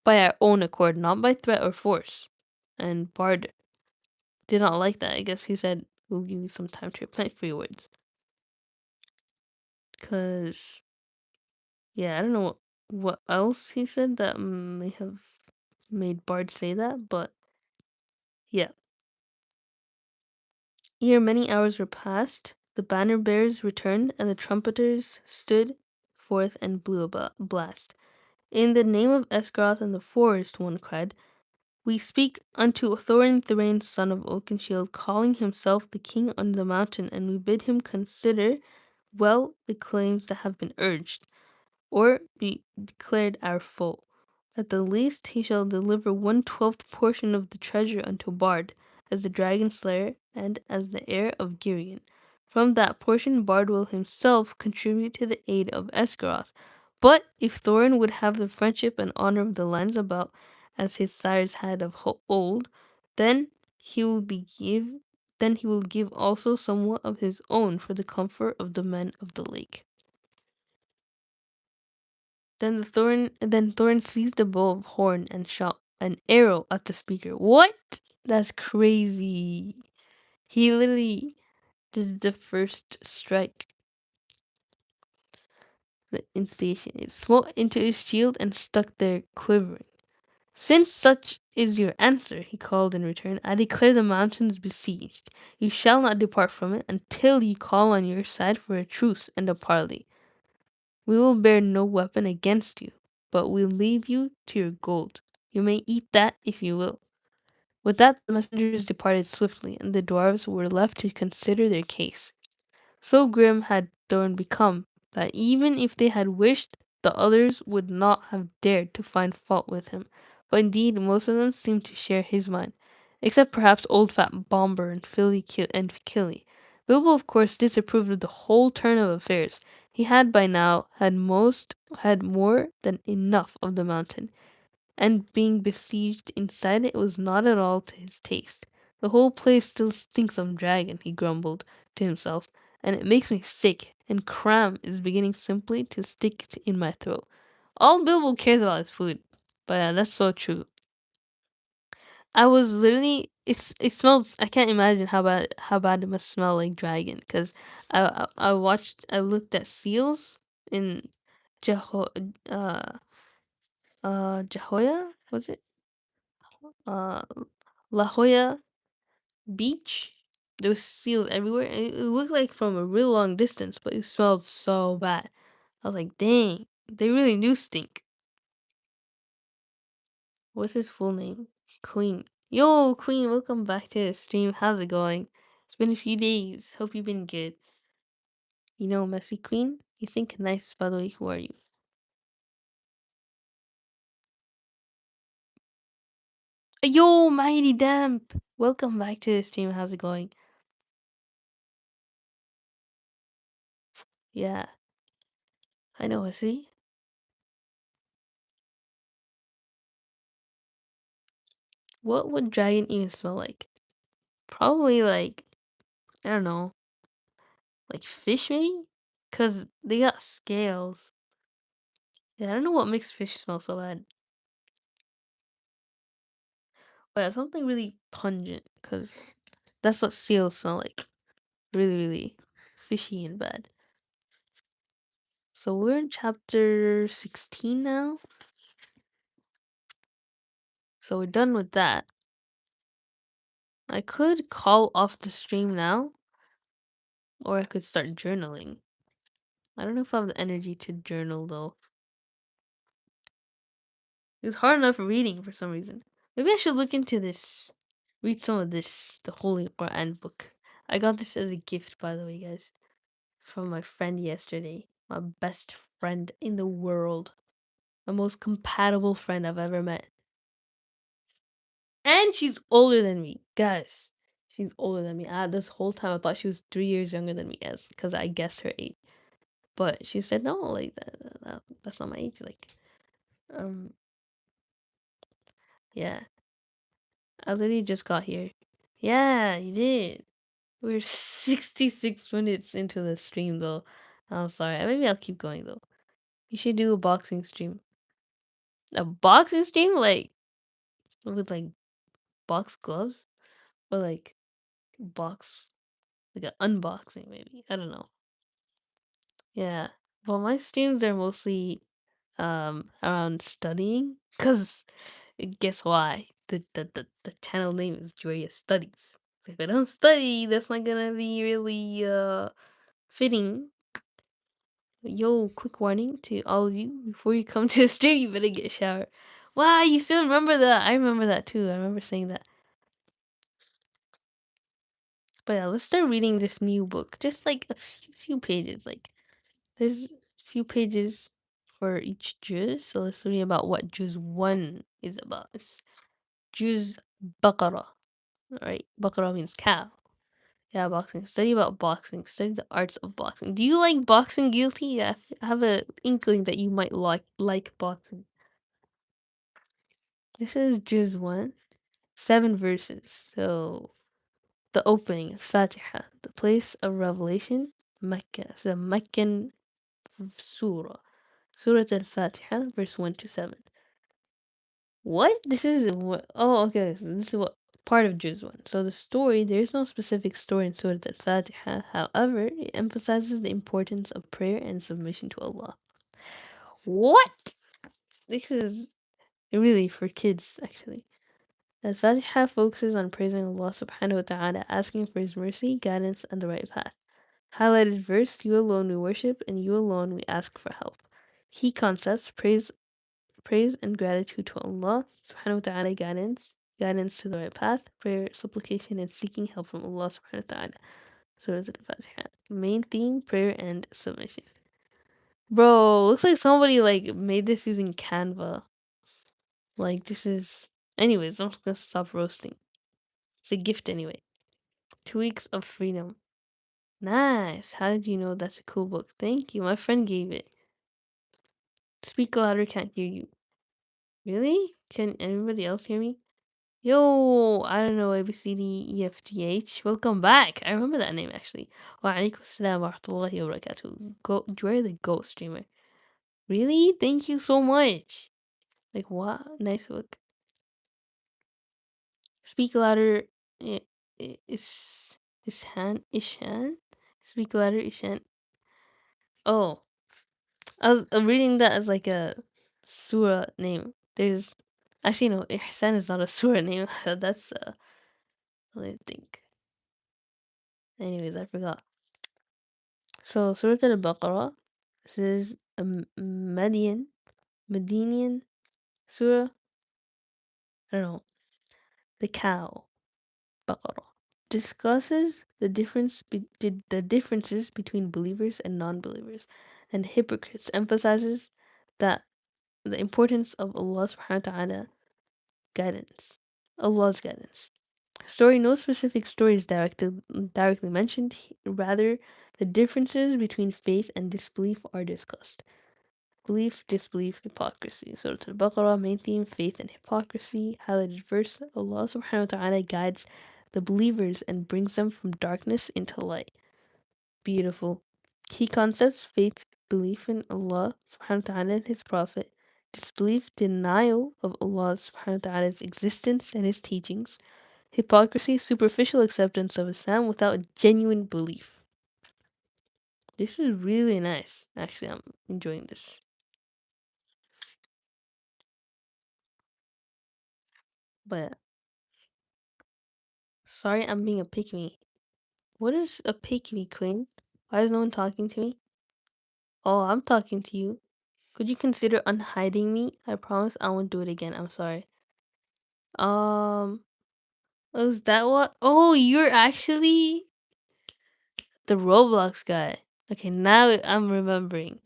by our own accord, not by threat or force. And Bard did not like that. I guess he said, "We'll give you some time to repent for your words." Cause yeah, I don't know what else he said that may have made Bard say that, but yeah. Ere many hours were past, the banner bearers returned, and the trumpeters stood forth and blew a blast. In the name of Esgaroth and the forest, one cried, we speak unto Thorin Thrain, son of Oakenshield, calling himself the king on the mountain, and we bid him consider well the claims that have been urged, or be declared our foe. At the least he shall deliver 1/12 portion of the treasure unto Bard, as the dragon slayer, and as the heir of Girion. From that portion Bard will himself contribute to the aid of Esgaroth. But if Thorin would have the friendship and honor of the lands about, as his sires had of old, then he will be give then he will give also somewhat of his own for the comfort of the men of the lake. Then Thorin seized a bow of horn and shot an arrow at the speaker. What? That's crazy. He literally did the first strike. The instation. It smote into his shield and stuck there quivering. Since such is your answer, he called in return, I declare the mountains besieged. You shall not depart from it until you call on your side for a truce and a parley. We will bear no weapon against you, but we'll leave you to your gold. You may eat that if you will. With that, the messengers departed swiftly, and the dwarfs were left to consider their case. So grim had Thorin become, that even if they had wished, the others would not have dared to find fault with him. But indeed, most of them seemed to share his mind, except perhaps old fat Bomber and Killy. Bilbo, of course, disapproved of the whole turn of affairs. He had by now had more than enough of the mountain, and being besieged inside it was not at all to his taste. The whole place still stinks of dragon, he grumbled to himself, and it makes me sick, and cram is beginning simply to stick in my throat. All Bilbo cares about is food. But yeah, that's so true. I was literally it smells. I can't imagine how bad it must smell like dragon. Cause I looked at seals in Jeho uh Jehoya, was it? Uh La Jolla, beach. There was seals everywhere. And it looked like from a real long distance, but it smelled so bad. I was like, dang, they really do stink. What's his full name? Queen. Yo, Queen, welcome back to the stream. How's it going? It's been a few days. Hope you've been good. You know, Messy Queen? You think nice, by the way. Who are you? Yo, Mighty Damp! Welcome back to the stream. How's it going? Yeah, I know, see? What would dragon even smell like? Probably like, I don't know, like fish maybe? Because they got scales. Yeah, I don't know what makes fish smell so bad. But yeah, something really pungent, because that's what seals smell like. Really, really fishy and bad. So we're in chapter 16 now. So we're done with that. I could call off the stream now, or I could start journaling. I don't know if I have the energy to journal though. It's hard enough reading for some reason. Maybe I should look into this. Read some of this, the Holy Quran book. I got this as a gift, by the way, guys, from my friend yesterday. My best friend in the world. My most compatible friend I've ever met. And she's older than me, guys. She's older than me. This whole time I thought she was 3 years younger than me, guys, because I guessed her age. But she said no, like that's not my age. Like, um, yeah, I literally just got here. Yeah, you did. We're 66 minutes into the stream though. I'm sorry. Maybe I'll keep going though. You should do a boxing stream. A boxing stream, like with like box gloves, or like box like an unboxing maybe. I don't know. Yeah. Well, my streams are mostly around studying, cause guess why? The channel name is Joya Studies. So if I don't study, that's not gonna be really fitting. Yo, quick warning to all of you: before you come to the stream, you better get a shower. Wow, you still remember that? I remember that too. I remember saying that. But yeah, let's start reading this new book. Just like a few pages. Like there's a few pages for each juz. So let's read about what juz one is about. It's juz Baqarah. Alright, Baqarah means cow. Yeah, boxing. Study about boxing. Study the arts of boxing. Do you like boxing, Guilty? Yeah, I have a inkling that you might like boxing. This is juz 1, 7 verses. So the opening, Fatiha, the place of revelation, Mecca. It's a Meccan surah. Surah al-Fatiha, verse 1 to 7. What? This is what? Oh, okay. So this is what part of juz 1. So the story, there is no specific story in Surah al-Fatiha. However, it emphasizes the importance of prayer and submission to Allah. What? This is really for kids, actually. Al-Fatiha focuses on praising Allah subhanahu wa ta'ala, asking for His mercy, guidance, and the right path. Highlighted verse, you alone we worship, and you alone we ask for help. Key concepts, praise and gratitude to Allah subhanahu wa ta'ala, guidance to the right path, prayer, supplication, and seeking help from Allah subhanahu wa ta'ala. Surah Al-Fatiha. Main theme, prayer and submission. Bro, looks like somebody like made this using Canva. Like this is anyways, I'm just gonna stop roasting. It's a gift anyway. 2 weeks of freedom. Nice. How did you know that's a cool book? Thank you. My friend gave it. Speak louder, can't hear you. Really? Can anybody else hear me? Yo, I don't know, ABCDEFGH. Welcome back. I remember that name actually. Wa alaikum assalam wa rahmatullahi wa barakatuh. Go, you're the GOAT streamer. Really? Thank you so much. Like, what? Nice book. Speak louder. Ishan? Speak louder, Ishan. Oh, I was reading that as like a surah name. There's actually no, Ihsan is not a surah name. That's Let me think. Anyways, I forgot. So Surah Al-Baqarah, this is a Medinian surah. I don't know. The cow, Baqarah, discusses the differences between believers and non-believers, and hypocrites. Emphasizes that the importance of Allah Subhanahu wa Taala guidance, Allah's guidance. Story: no specific story is directly mentioned. Rather, the differences between faith and disbelief are discussed. Belief, disbelief, hypocrisy. Surah Al-Baqarah, main theme, faith and hypocrisy. Highlighted verse, Allah subhanahu wa ta'ala guides the believers and brings them from darkness into light. Beautiful. Key concepts, faith, belief in Allah subhanahu wa ta'ala and His Prophet. Disbelief, denial of Allah subhanahu wa ta'ala's existence and His teachings. Hypocrisy, superficial acceptance of Islam without genuine belief. This is really nice. Actually, I'm enjoying this. But sorry, I'm being a pick me. What is a pick me, Queen? Why is no one talking to me? Oh, I'm talking to you. Could you consider unhiding me? I promise I won't do it again. I'm sorry. Um, was that what? Oh, you're actually the Roblox guy. Okay, now I'm remembering.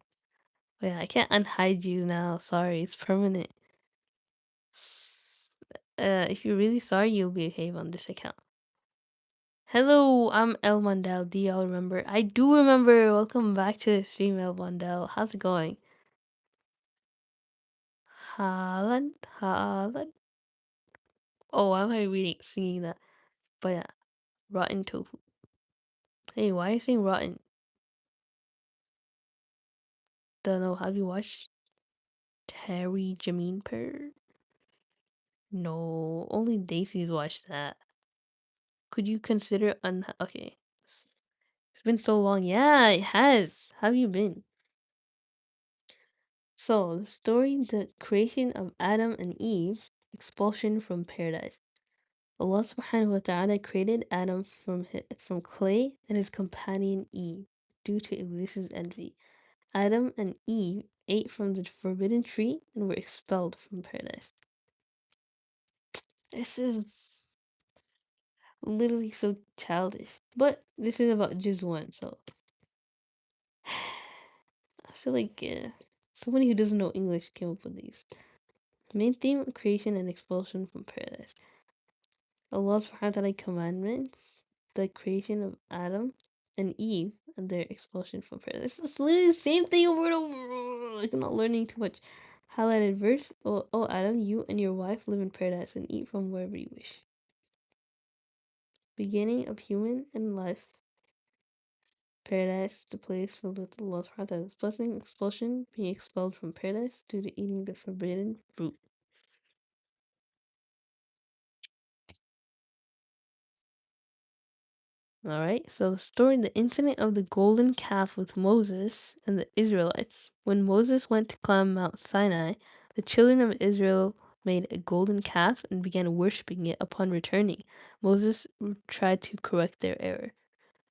Oh, yeah, I can't unhide you now. Sorry, it's permanent. If you're really sorry, you'll behave on this account. Hello, I'm El Mandel. Do y'all remember? I do remember. Welcome back to the stream, El Mandel. How's it going? Haaland? Haaland? Oh, why am I reading, singing that? But yeah, rotten tofu. Hey, why are you saying rotten? Don't know. Have you watched Terry Jameen Per? No, only Daisy's watched that. Could you consider okay? It's been so long. Yeah, it has. How have you been? So, the story, the creation of Adam and Eve, expulsion from paradise. Allah subhanahu wa ta'ala created Adam from clay and his companion Eve due to Iblis's envy. Adam and Eve ate from the forbidden tree and were expelled from paradise. This is literally so childish. But this is about just one, so I feel like somebody who doesn't know English came up with these. Main theme, creation and expulsion from paradise. Allah subhanahu wa ta'ala commandments, the creation of Adam and Eve, and their expulsion from paradise. It's literally the same thing over and over. Like, I'm not learning too much. Highlighted verse, oh Adam, you and your wife live in paradise and eat from wherever you wish. Beginning of human and life. Paradise, the place filled with Allah subhanahu wa ta'ala's blessing, expulsion, being expelled from paradise due to eating the forbidden fruit. Alright, so the story, the incident of the golden calf with Moses and the Israelites. When Moses went to climb Mount Sinai, the children of Israel made a golden calf and began worshipping it upon returning. Moses tried to correct their error.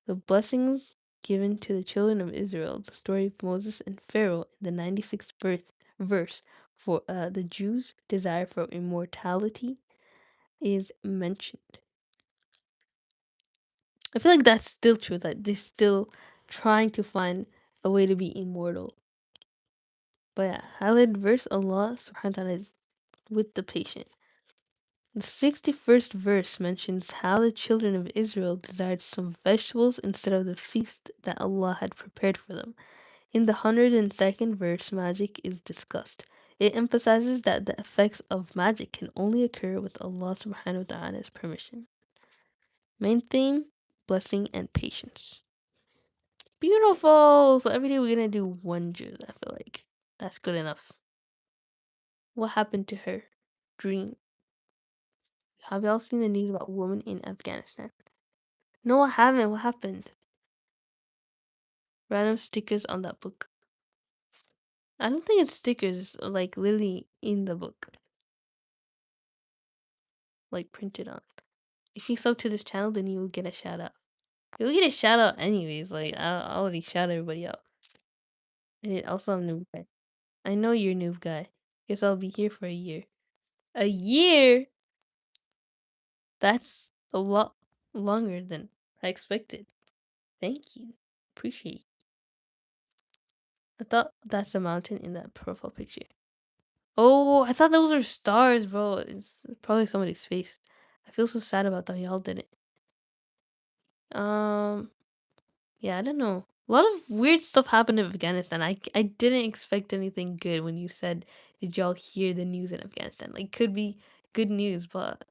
The blessings given to the children of Israel, the story of Moses and Pharaoh in the 96th verse for the Jews' desire for immortality is mentioned. I feel like that's still true, that they're still trying to find a way to be immortal. But yeah, highlighted verse, Allah subhanahu wa ta'ala is with the patient. The 61st verse mentions how the children of Israel desired some vegetables instead of the feast that Allah had prepared for them. In the 102nd verse, magic is discussed. It emphasizes that the effects of magic can only occur with Allah subhanahu wa ta'ala's permission. Main theme, blessing and patience. Beautiful. So every day we're gonna do one juz. I feel like that's good enough. What happened to her? Dream. Have y'all seen the news about women in Afghanistan? No, I haven't. What happened? Random stickers on that book. I don't think it's stickers, like literally in the book, like printed on. if you sub to this channel, then you will get a shout out. You'll get a shout out anyways. Like I already shout everybody out. And also, I'm noob guy. I know you're noob guy. Guess I'll be here for a year. A year? That's a lot longer than I expected. Thank you. Appreciate it. I thought that's a mountain in that profile picture. Oh, I thought those were stars, bro. It's probably somebody's face. I feel so sad about that. Y'all did it. Um, yeah, I don't know. A lot of weird stuff happened in Afghanistan. I didn't expect anything good when you said, "Did y'all hear the news in Afghanistan?" Like, could be good news, but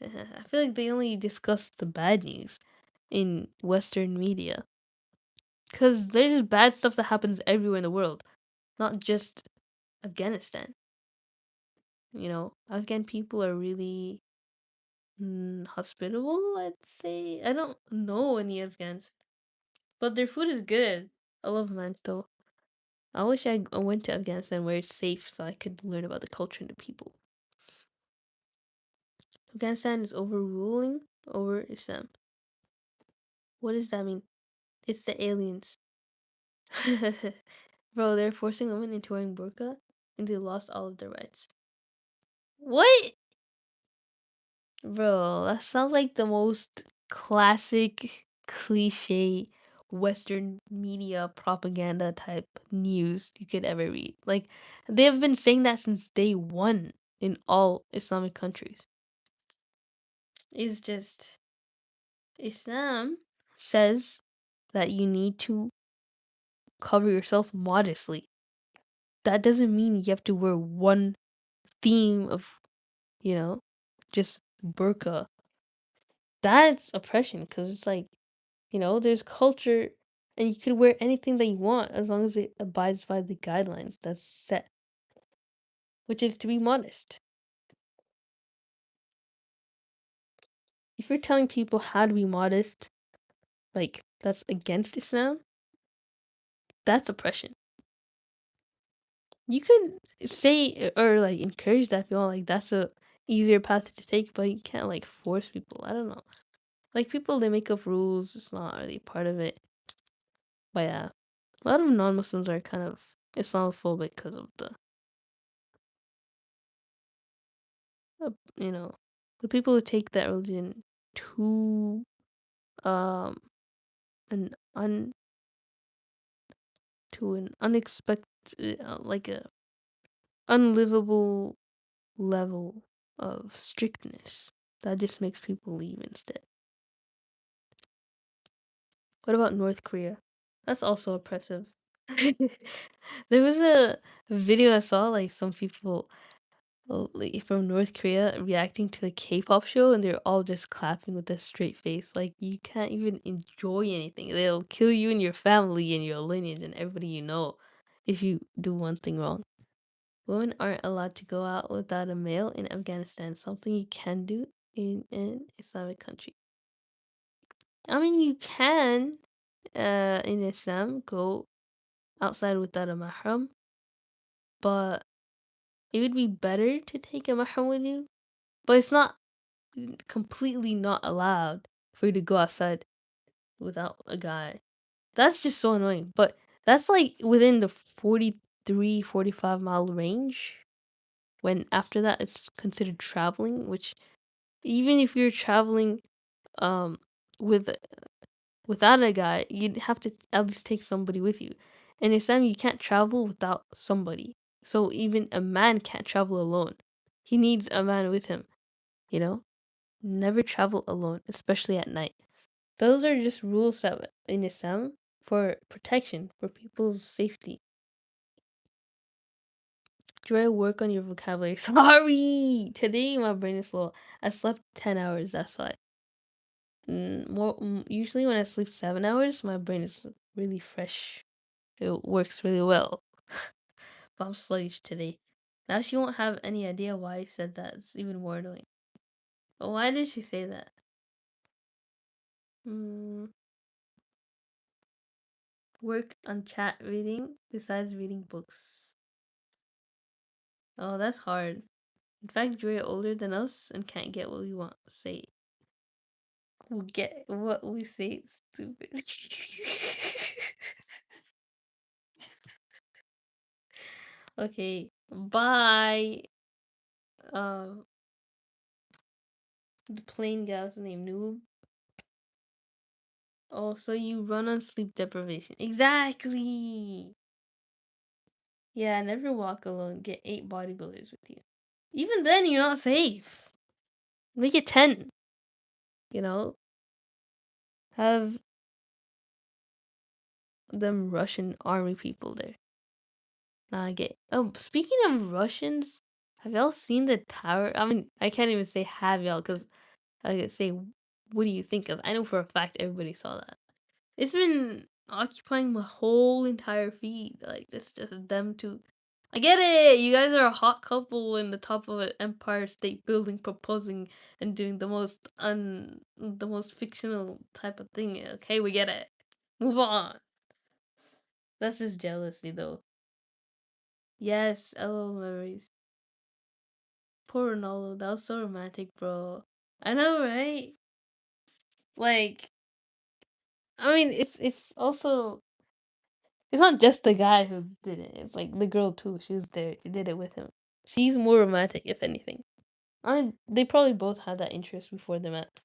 I feel like they only discussed the bad news in Western media. Because there's bad stuff that happens everywhere in the world, not just Afghanistan. You know, Afghan people are really hospitable, I'd say. I don't know any Afghans, but their food is good. I love mento. I wish I went to Afghanistan where it's safe so I could learn about the culture and the people. Afghanistan is overruling over Islam. What does that mean? It's the aliens. Bro, they're forcing women into wearing burqa and they lost all of their rights. What? Bro, that sounds like the most classic cliche Western media propaganda type news you could ever read. Like, they have been saying that since day one in all Islamic countries. It's just Islam says that you need to cover yourself modestly. That doesn't mean you have to wear one theme of, you know, just burqa. That's oppression because it's like, you know, there's culture and you can wear anything that you want as long as it abides by the guidelines that's set, which is to be modest. If you're telling people how to be modest, like that's against Islam, that's oppression. You could say or like encourage that people like that's a easier path to take, but you can't like force people. I don't know. Like people they make up rules, it's not really part of it. But yeah. A lot of non-Muslims are kind of Islamophobic because of you know, the people who take that religion too um an un to an unexpected like a unlivable level of strictness that just makes people leave instead. What about North Korea? That's also oppressive. There was a video I saw like some people like, from North Korea reacting to a K-pop show and they're all just clapping with a straight face. Like you can't even enjoy anything. They'll kill you and your family and your lineage and everybody you know if you do one thing wrong. Women aren't allowed to go out without a male in Afghanistan, something you can do in an Islamic country. I mean you can in Islam go outside without a mahram, but it would be better to take a mahram with you. But it's not completely not allowed for you to go outside without a guy. That's just so annoying. But that's like within the 43, 45 mile range. When after that it's considered traveling, which even if you're traveling um with without a guy, you'd have to at least take somebody with you. In Islam, you can't travel without somebody. So even a man can't travel alone. He needs a man with him, you know? Never travel alone, especially at night. Those are just rules set in Islam for protection, for people's safety. Try to work on your vocabulary. Sorry! Today my brain is slow. I slept 10 hours, that's why. Usually when I sleep 7 hours, my brain is really fresh. It works really well. But I'm sluggish today. Now she won't have any idea why I said that. It's even more annoying. But why did she say that? Mm, work on chat reading besides reading books. Oh, that's hard. In fact, you're older than us and can't get what we want. Say. will get what we say is stupid. Okay, bye. Um, the plane guy was named Noob. Oh, so you run on sleep deprivation. Exactly. Yeah, never walk alone. Get 8 bodybuilders with you. Even then, you're not safe. Make it 10. You know, have them Russian army people there. Now I get. Oh, speaking of Russians, have y'all seen the tower? I mean, I can't even say have y'all because I could say, what do you think? Because I know for a fact everybody saw that. It's been occupying my whole entire feed. Like, it's just them two. I get it. You guys are a hot couple in the top of an Empire State Building, proposing and doing the most fictional type of thing. Okay, we get it. Move on. That's just jealousy, though. Yes, LOL memories. Poor Ronaldo. That was so romantic, bro. I know, right? Like, I mean, it's also it's not just the guy who did it. It's like the girl too. She was there. She did it with him. She's more romantic, if anything. I mean, they probably both had that interest before they met.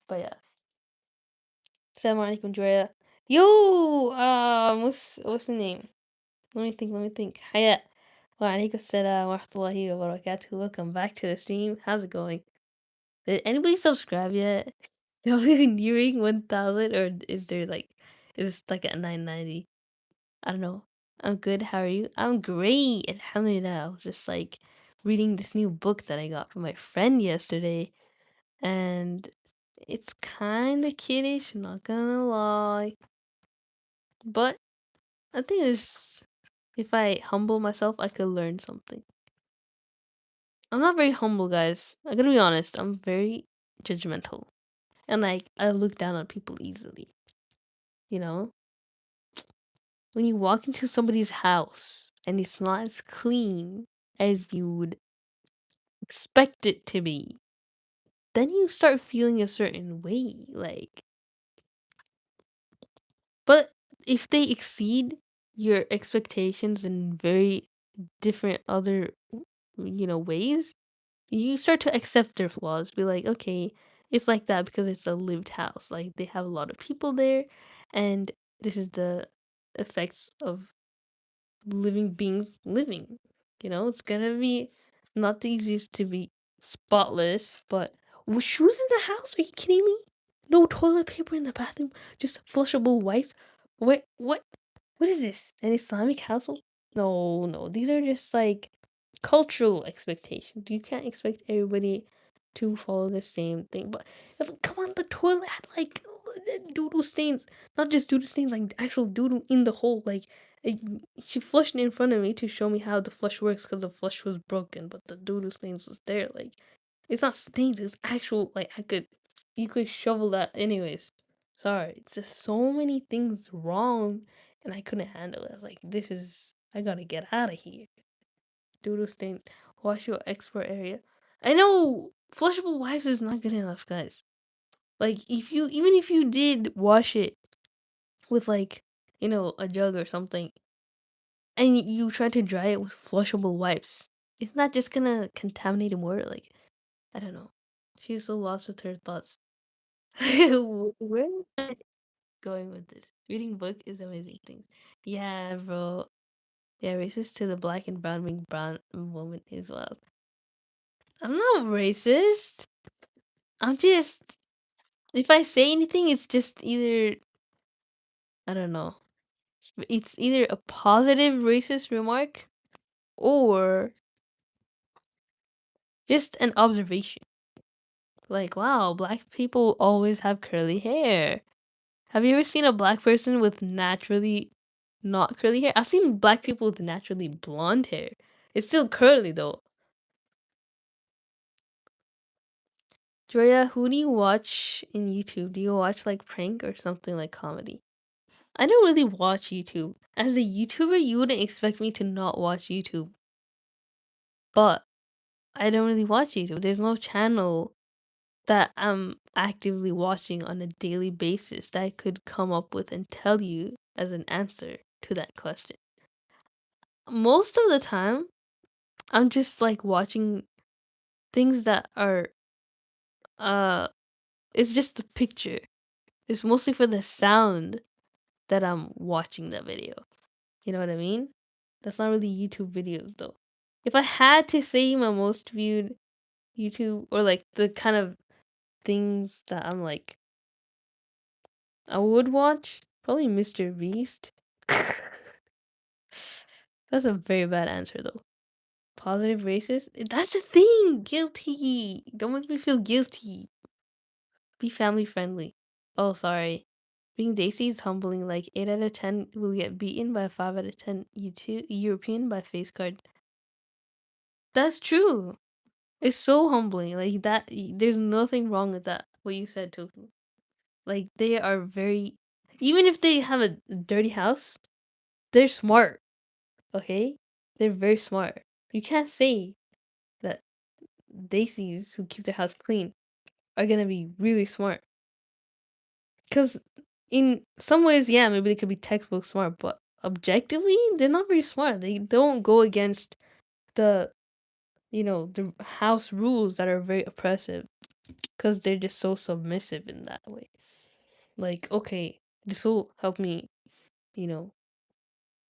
But yeah. Assalamu alaikum, Joya. Yo, what's the name? Let me think. Hayat. Wa alaikum assalam wa rahmatullahi wa barakatuh. Welcome back to the stream. How's it going? Did anybody subscribe yet? Are we nearing 1,000 or is this like at 990? I don't know. I'm good. How are you? I'm great. Alhamdulillah. I was just like reading this new book that I got from my friend yesterday, and it's kind of kiddish, not gonna lie. But I think if I humble myself, I could learn something. I'm not very humble, guys. I gotta be honest. I'm very judgmental, and like I look down on people easily. You know, when you walk into somebody's house and it's not as clean as you would expect it to be, then you start feeling a certain way. Like, but if they exceed your expectations in very different other, ways, you start to accept their flaws. Be like, okay, it's like that because it's a lived house. Like, they have a lot of people there, and this is the effects of living beings living. It's gonna be not the easiest to be spotless, but with shoes in the house? Are you kidding me? No toilet paper in the bathroom, just flushable wipes. What is this? An Islamic household? No, no. These are just like cultural expectations. You can't expect everybody to follow the same thing. But come on, the toilet had like doodle stains, not just doodle stains, like actual doodle in the hole. Like it, she flushed it in front of me to show me how the flush works because the flush was broken, but the doodle stains was there. Like it's not stains, it's actual. Like you could shovel that anyways. Sorry, it's just so many things wrong, and I couldn't handle it. I was like, I gotta get out of here. Doodle stains. Wash your export area. I know flushable wipes is not good enough, guys. Like even if you did wash it with like, a jug or something, and you try to dry it with flushable wipes, it's not just gonna contaminate more. Like, I don't know. She's so lost with her thoughts. Where am I going with this? Reading book is amazing things. Yeah, bro. Yeah, racist to the black and brown being brown woman as well. I'm not racist. I'm just if I say anything, it's just either I don't know. It's either a positive racist remark or just an observation. Like, wow, black people always have curly hair. Have you ever seen a black person with naturally not curly hair? I've seen black people with naturally blonde hair. It's still curly though. Joya, who do you watch in YouTube? Do you watch like prank or something like comedy? I don't really watch YouTube. As a YouTuber, you wouldn't expect me to not watch YouTube. But I don't really watch YouTube. There's no channel that I'm actively watching on a daily basis that I could come up with and tell you as an answer to that question. Most of the time, I'm just like watching things that are uh it's just the picture. It's mostly for the sound that I'm watching the video. You know what I mean? That's not really YouTube videos though. If I had to say my most viewed YouTube or like the kind of things that I'm like I would watch, probably Mr. Beast. That's a very bad answer though. Positive racist? That's a thing. Guilty. Don't make me feel guilty. Be family friendly. Oh, sorry. Being Daisy is humbling. Like 8 out of 10 will get beaten by a 5 out of 10 European by face card. That's true. It's so humbling. Like that. There's nothing wrong with that. What you said, Tofu. Like they are very. Even if they have a dirty house, they're smart. Okay, they're very smart. You can't say that Daisies who keep their house clean are gonna be really smart. Cause in some ways, yeah, maybe they could be textbook smart, but objectively, they're not very smart. They don't go against the the house rules that are very oppressive. Cause they're just so submissive in that way. Like, okay, this will help me, you know,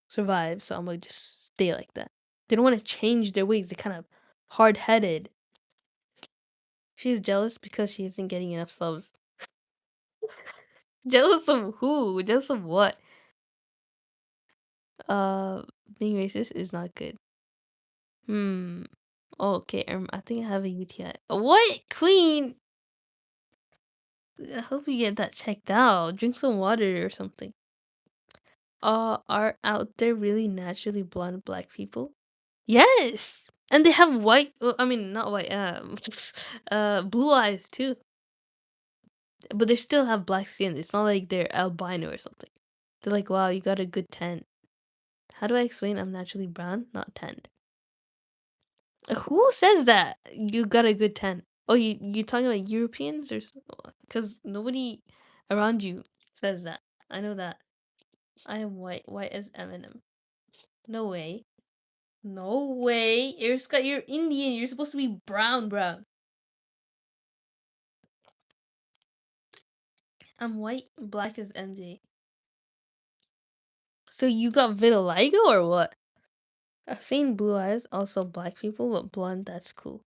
survive. So I'm gonna just stay like that. They don't want to change their ways. They're kind of hard headed. She's jealous because she isn't getting enough subs. Jealous of who? Jealous of what? Uh, being racist is not good. Hmm. Oh, okay. I think I have a UTI. What, Queen? I hope you get that checked out. Drink some water or something. Are out there really naturally blonde black people? Yes, and they have white. I mean, not white. Blue eyes too. But they still have black skin. It's not like they're albino or something. They're like, wow, you got a good tan. How do I explain I'm naturally brown, not tanned? Who says that? You got a good tan. Oh, you talking about Europeans or because nobody around you says that. I know that. I am white as Eminem. No way. No way. You're Indian. You're supposed to be brown. I'm white, black as MJ. So you got vitiligo or what? I've seen blue eyes, also black people, but blonde, that's cool.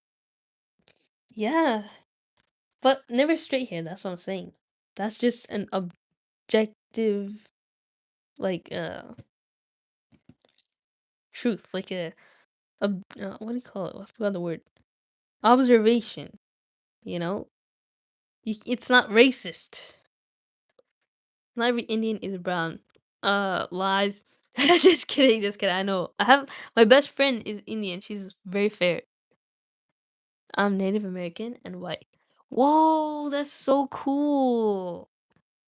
Yeah, but never straight hair, that's what I'm saying. That's just an objective, like, truth, like what do you call it? I forgot the word. Observation, you know? It's not racist. Not every Indian is brown. Lies. Just kidding. I know. My best friend is Indian. She's very fair. I'm Native American and white. Whoa, that's so cool.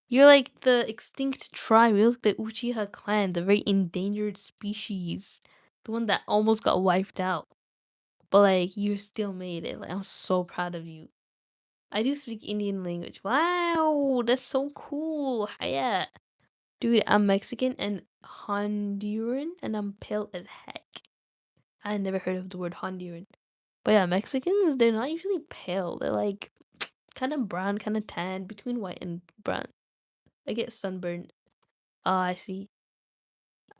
You're like the extinct tribe. You're like the Uchiha clan, the very endangered species. The one that almost got wiped out. But like you still made it. Like I'm so proud of you. I do speak Indian language. Wow, that's so cool. Yeah. Dude, I'm Mexican and Honduran and I'm pale as heck. I never heard of the word Honduran. But yeah, Mexicans, they're not usually pale. They're like kind of brown, kind of tan, between white and brown. I get sunburned. Ah, I see.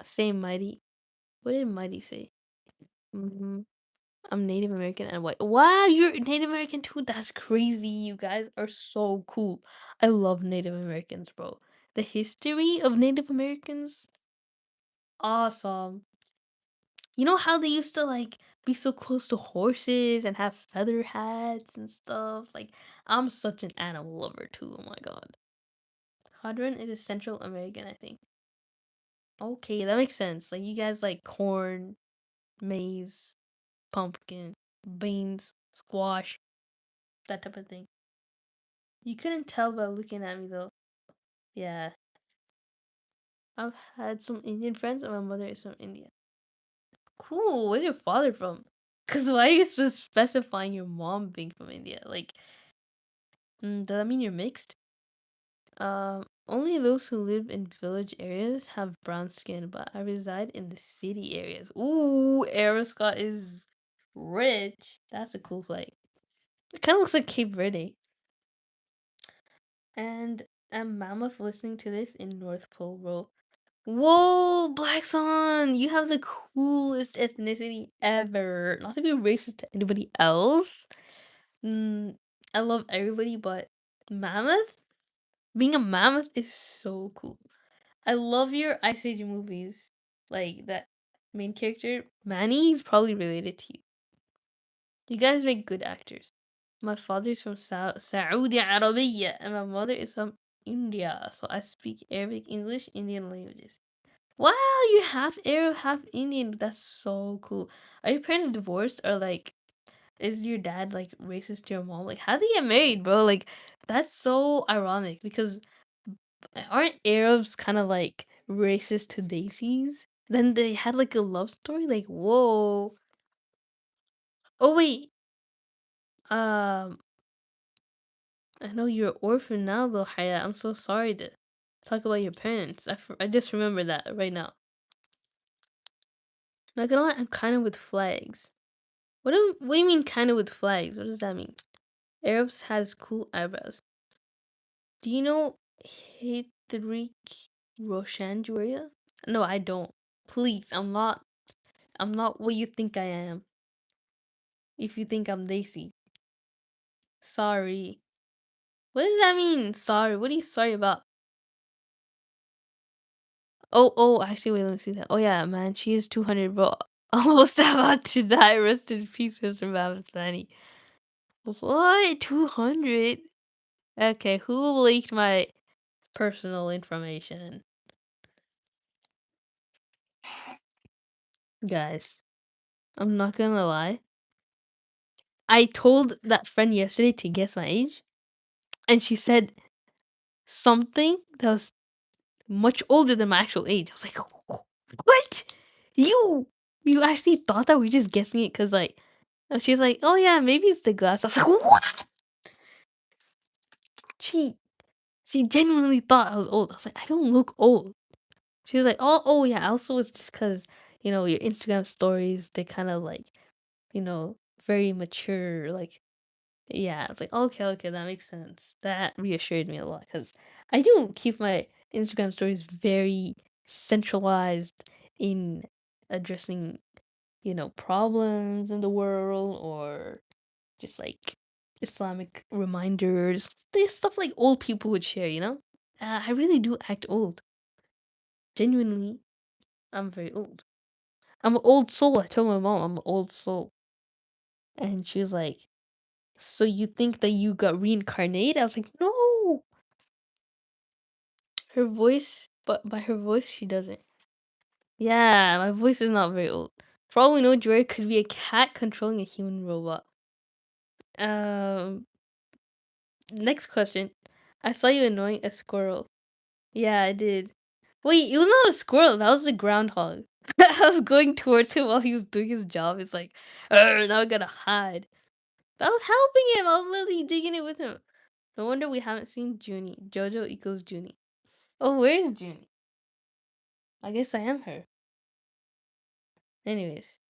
Same, Mighty. What did Mighty say? Mm-hmm. I'm Native American and white. Wow, you're Native American too. That's crazy. You guys are so cool. I love Native Americans, bro. The history of Native Americans, awesome. You know how they used to like be so close to horses and have feather hats and stuff? Like, I'm such an animal lover too. Oh my god. Hadron is Central American, I think. Okay, that makes sense. Like, you guys like corn, maize, pumpkin, beans, squash, that type of thing. You couldn't tell by looking at me though. Yeah. I've had some Indian friends, and my mother is from India. Cool. Where's your father from? Cause why are you specifying your mom being from India? Like, Does that mean you're mixed? Only those who live in village areas have brown skin, but I reside in the city areas. Ooh, Scott is rich. That's a cool flight. It kind of looks like Cape Verde. And a mammoth listening to this in North Pole, bro. Whoa, Black Swan, you have the coolest ethnicity ever. Not to be racist to anybody else. Mm, I love everybody, but mammoth? Being a mammoth is so cool. I love your Ice Age movies. Like that main character, Manny, is probably related to you. You guys make good actors. My father's from Saudi Arabia and my mother is from India. So I speak Arabic, English, Indian languages. Wow, you half Arab, half Indian. That's so cool. Are your parents divorced or like is your dad like racist to your mom? Like how did they get married, bro? Like that's so ironic because aren't Arabs kind of like racist to Daisies? Then they had like a love story. Like whoa. Oh wait. Um, I know you're an orphan now though, Haya. I'm so sorry to talk about your parents. I just remember that right now. Not gonna lie, I'm kind of with flags. What do you mean kind of with flags? What does that mean? Arabs has cool eyebrows. Do you know Hedrik Roshan Juria? No, I don't. Please, I'm not what you think I am. If you think I'm Daisy. Sorry. What does that mean? Sorry. What are you sorry about? Oh, actually, wait, let me see that. Oh, yeah, man, she is 200, bro. Almost about to die. Rest in peace, Mr. Mammothani. What? 200? Okay, who leaked my personal information? Guys, I'm not gonna lie. I told that friend yesterday to guess my age, and she said something that was much older than my actual age. I was like, what? You you actually thought that we were just guessing it because like and she's like, oh yeah, maybe it's the glass. I was like, what? She she genuinely thought I was old. I was like, I don't look old. She was like, oh yeah. Also, it's just because your Instagram stories they kind of like very mature. Like yeah, it's like okay, that makes sense. That reassured me a lot because I do keep my Instagram stories very centralized in addressing problems in the world or just like Islamic reminders, stuff like old people would share. I really do act old. Genuinely, I'm very old. I'm an old soul. I told my mom I'm an old soul. And she was like, so you think that you got reincarnated? I was like, no. Her voice, but by her voice, she doesn't. Yeah, my voice is not very old. For all we know, Joy could be a cat controlling a human robot. Um, Next question. I saw you annoying a squirrel. Yeah, I did. Wait, it was not a squirrel. That was a groundhog. I was going towards him while he was doing his job. It's like, now I gotta hide. I was helping him. I was literally digging it with him. No wonder we haven't seen Junie. Jojo equals Junie. Oh, where's Junie? I guess I am her. Anyways,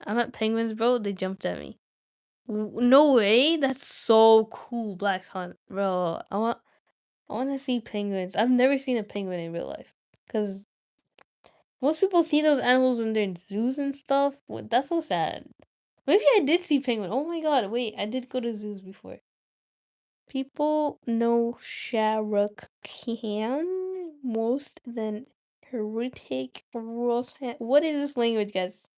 I'm at Penguins, bro. They jumped at me. No way. That's so cool, Black Hunt, bro. I want to see penguins. I've never seen a penguin in real life. Cause most people see those animals when they're in zoos and stuff. That's so sad. Maybe I did see penguin. Oh my god, wait, I did go to zoos before. People know Shah Rukh Khan most than Heritage Roshan. What is this language, guys?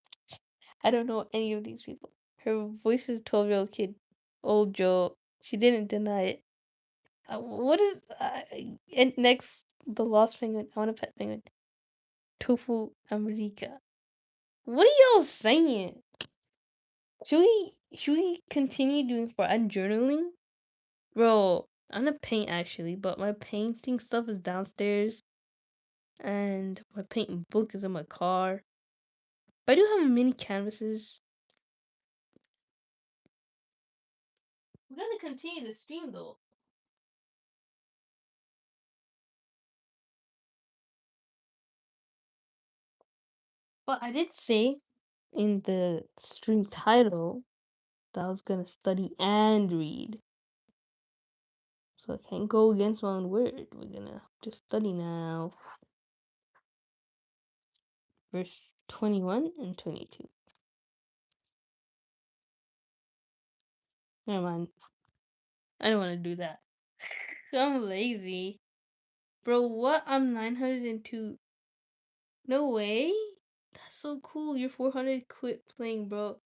I don't know any of these people. Her voice is 12-year-old kid. Old Joe. She didn't deny it. What is and next the lost penguin? I want a pet penguin. Tofu America. What are y'all saying? Should we continue doing for and journaling? Bro, I'm gonna paint actually, but my painting stuff is downstairs and my painting book is in my car. But I do have mini canvases. We're gonna continue the stream though. But I did say in the stream title that I was gonna study and read. So I can't go against my own word. We're gonna just study now. Verse 21 and 22. Never mind. I don't want to do that. I'm lazy. Bro, what? I'm 902. No way? That's so cool. You're 400. Quit playing, bro.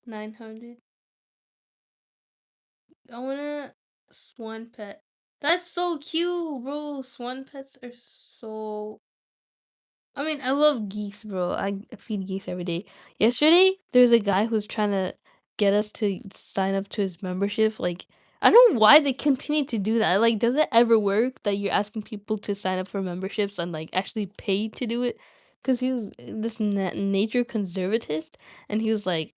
900. I wanna swan pet. That's so cute, bro. Swan pets are so. I mean, I love geese, bro. I feed geese every day. Yesterday, there was a guy who's trying to get us to sign up to his membership. Like, I don't know why they continue to do that. Like, does it ever work that you're asking people to sign up for memberships and like actually pay to do it? Because he was this nature conservatist, and he was like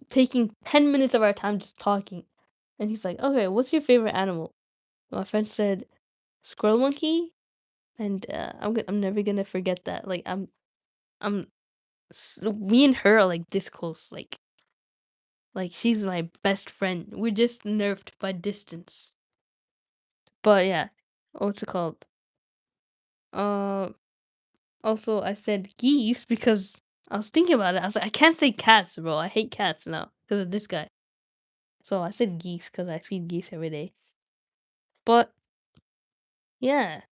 taking 10 minutes of our time just talking. And he's like, "Okay, what's your favorite animal?" My friend said, "Squirrel monkey," and I'm never gonna forget that. Like, I'm me and her are like this close. Like she's my best friend. We're just nerfed by distance. But yeah, what's it called? Uh, Also I said geese because I was thinking about it. I was like, I can't say cats, bro. I hate cats now because of this guy. So I said geese because I feed geese every day. But yeah,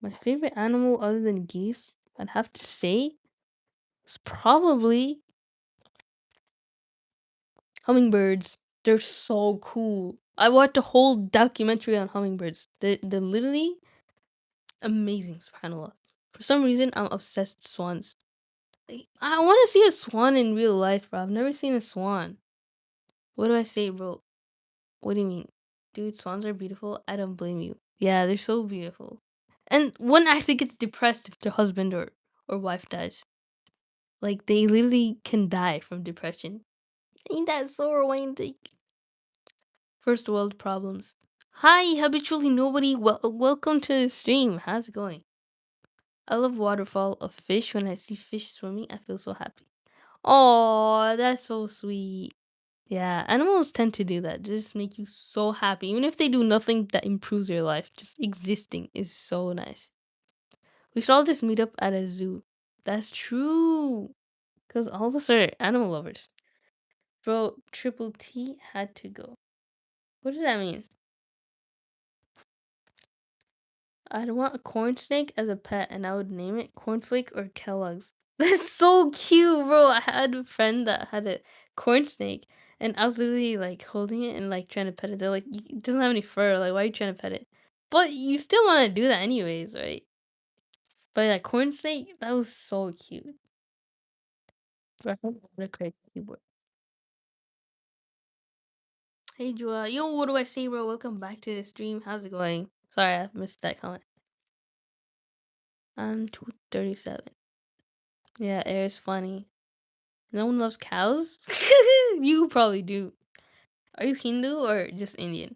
my favorite animal other than geese, I'd have to say, is probably hummingbirds. They're so cool. I watched a whole documentary on hummingbirds. They're literally amazing, subhanAllah. For some reason, I'm obsessed with swans. Like, I want to see a swan in real life, bro. I've never seen a swan. What do I say, bro? What do you mean? Dude, swans are beautiful. I don't blame you. Yeah, they're so beautiful. And one actually gets depressed if their husband or wife dies. Like, they literally can die from depression. Ain't that so romantic? First world problems. Hi, habitually nobody. Welcome to the stream. How's it going? I love waterfall of fish. When I see fish swimming, I feel so happy. Oh, that's so sweet. Yeah, animals tend to do that. Just make you so happy. Even if they do nothing that improves your life, just existing is so nice. We should all just meet up at a zoo. That's true. Because all of us are animal lovers. Bro, Triple T had to go. What does that mean? I'd want a corn snake as a pet, and I would name it Cornflake or Kellogg's. That's so cute, bro. I had a friend that had a corn snake, and I was literally like holding it and like trying to pet it. They're like, it doesn't have any fur. Like, why are you trying to pet it? But you still want to do that anyways, right? But yeah, corn snake, that was so cute. Bro, I hope I have a crazy keyboard. Hey, Joa. Yo, what do I say, bro? Welcome back to the stream. How's it going? Sorry, I missed that comment. I'm 237. Yeah, air is funny. No one loves cows? You probably do. Are you Hindu or just Indian?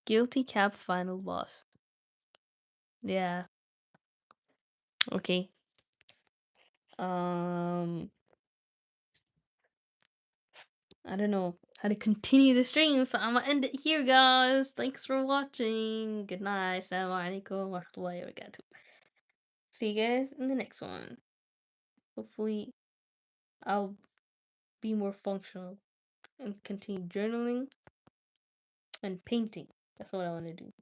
Guilty Cap final boss. Yeah. Okay. Um I don't know how to continue the stream, so I'm gonna end it here, guys. Thanks for watching. Good night. Assalamu alaikum warahmatullahi wabarakatuh. See you guys in the next one. Hopefully I'll be more functional and continue journaling and painting. That's what I want to do.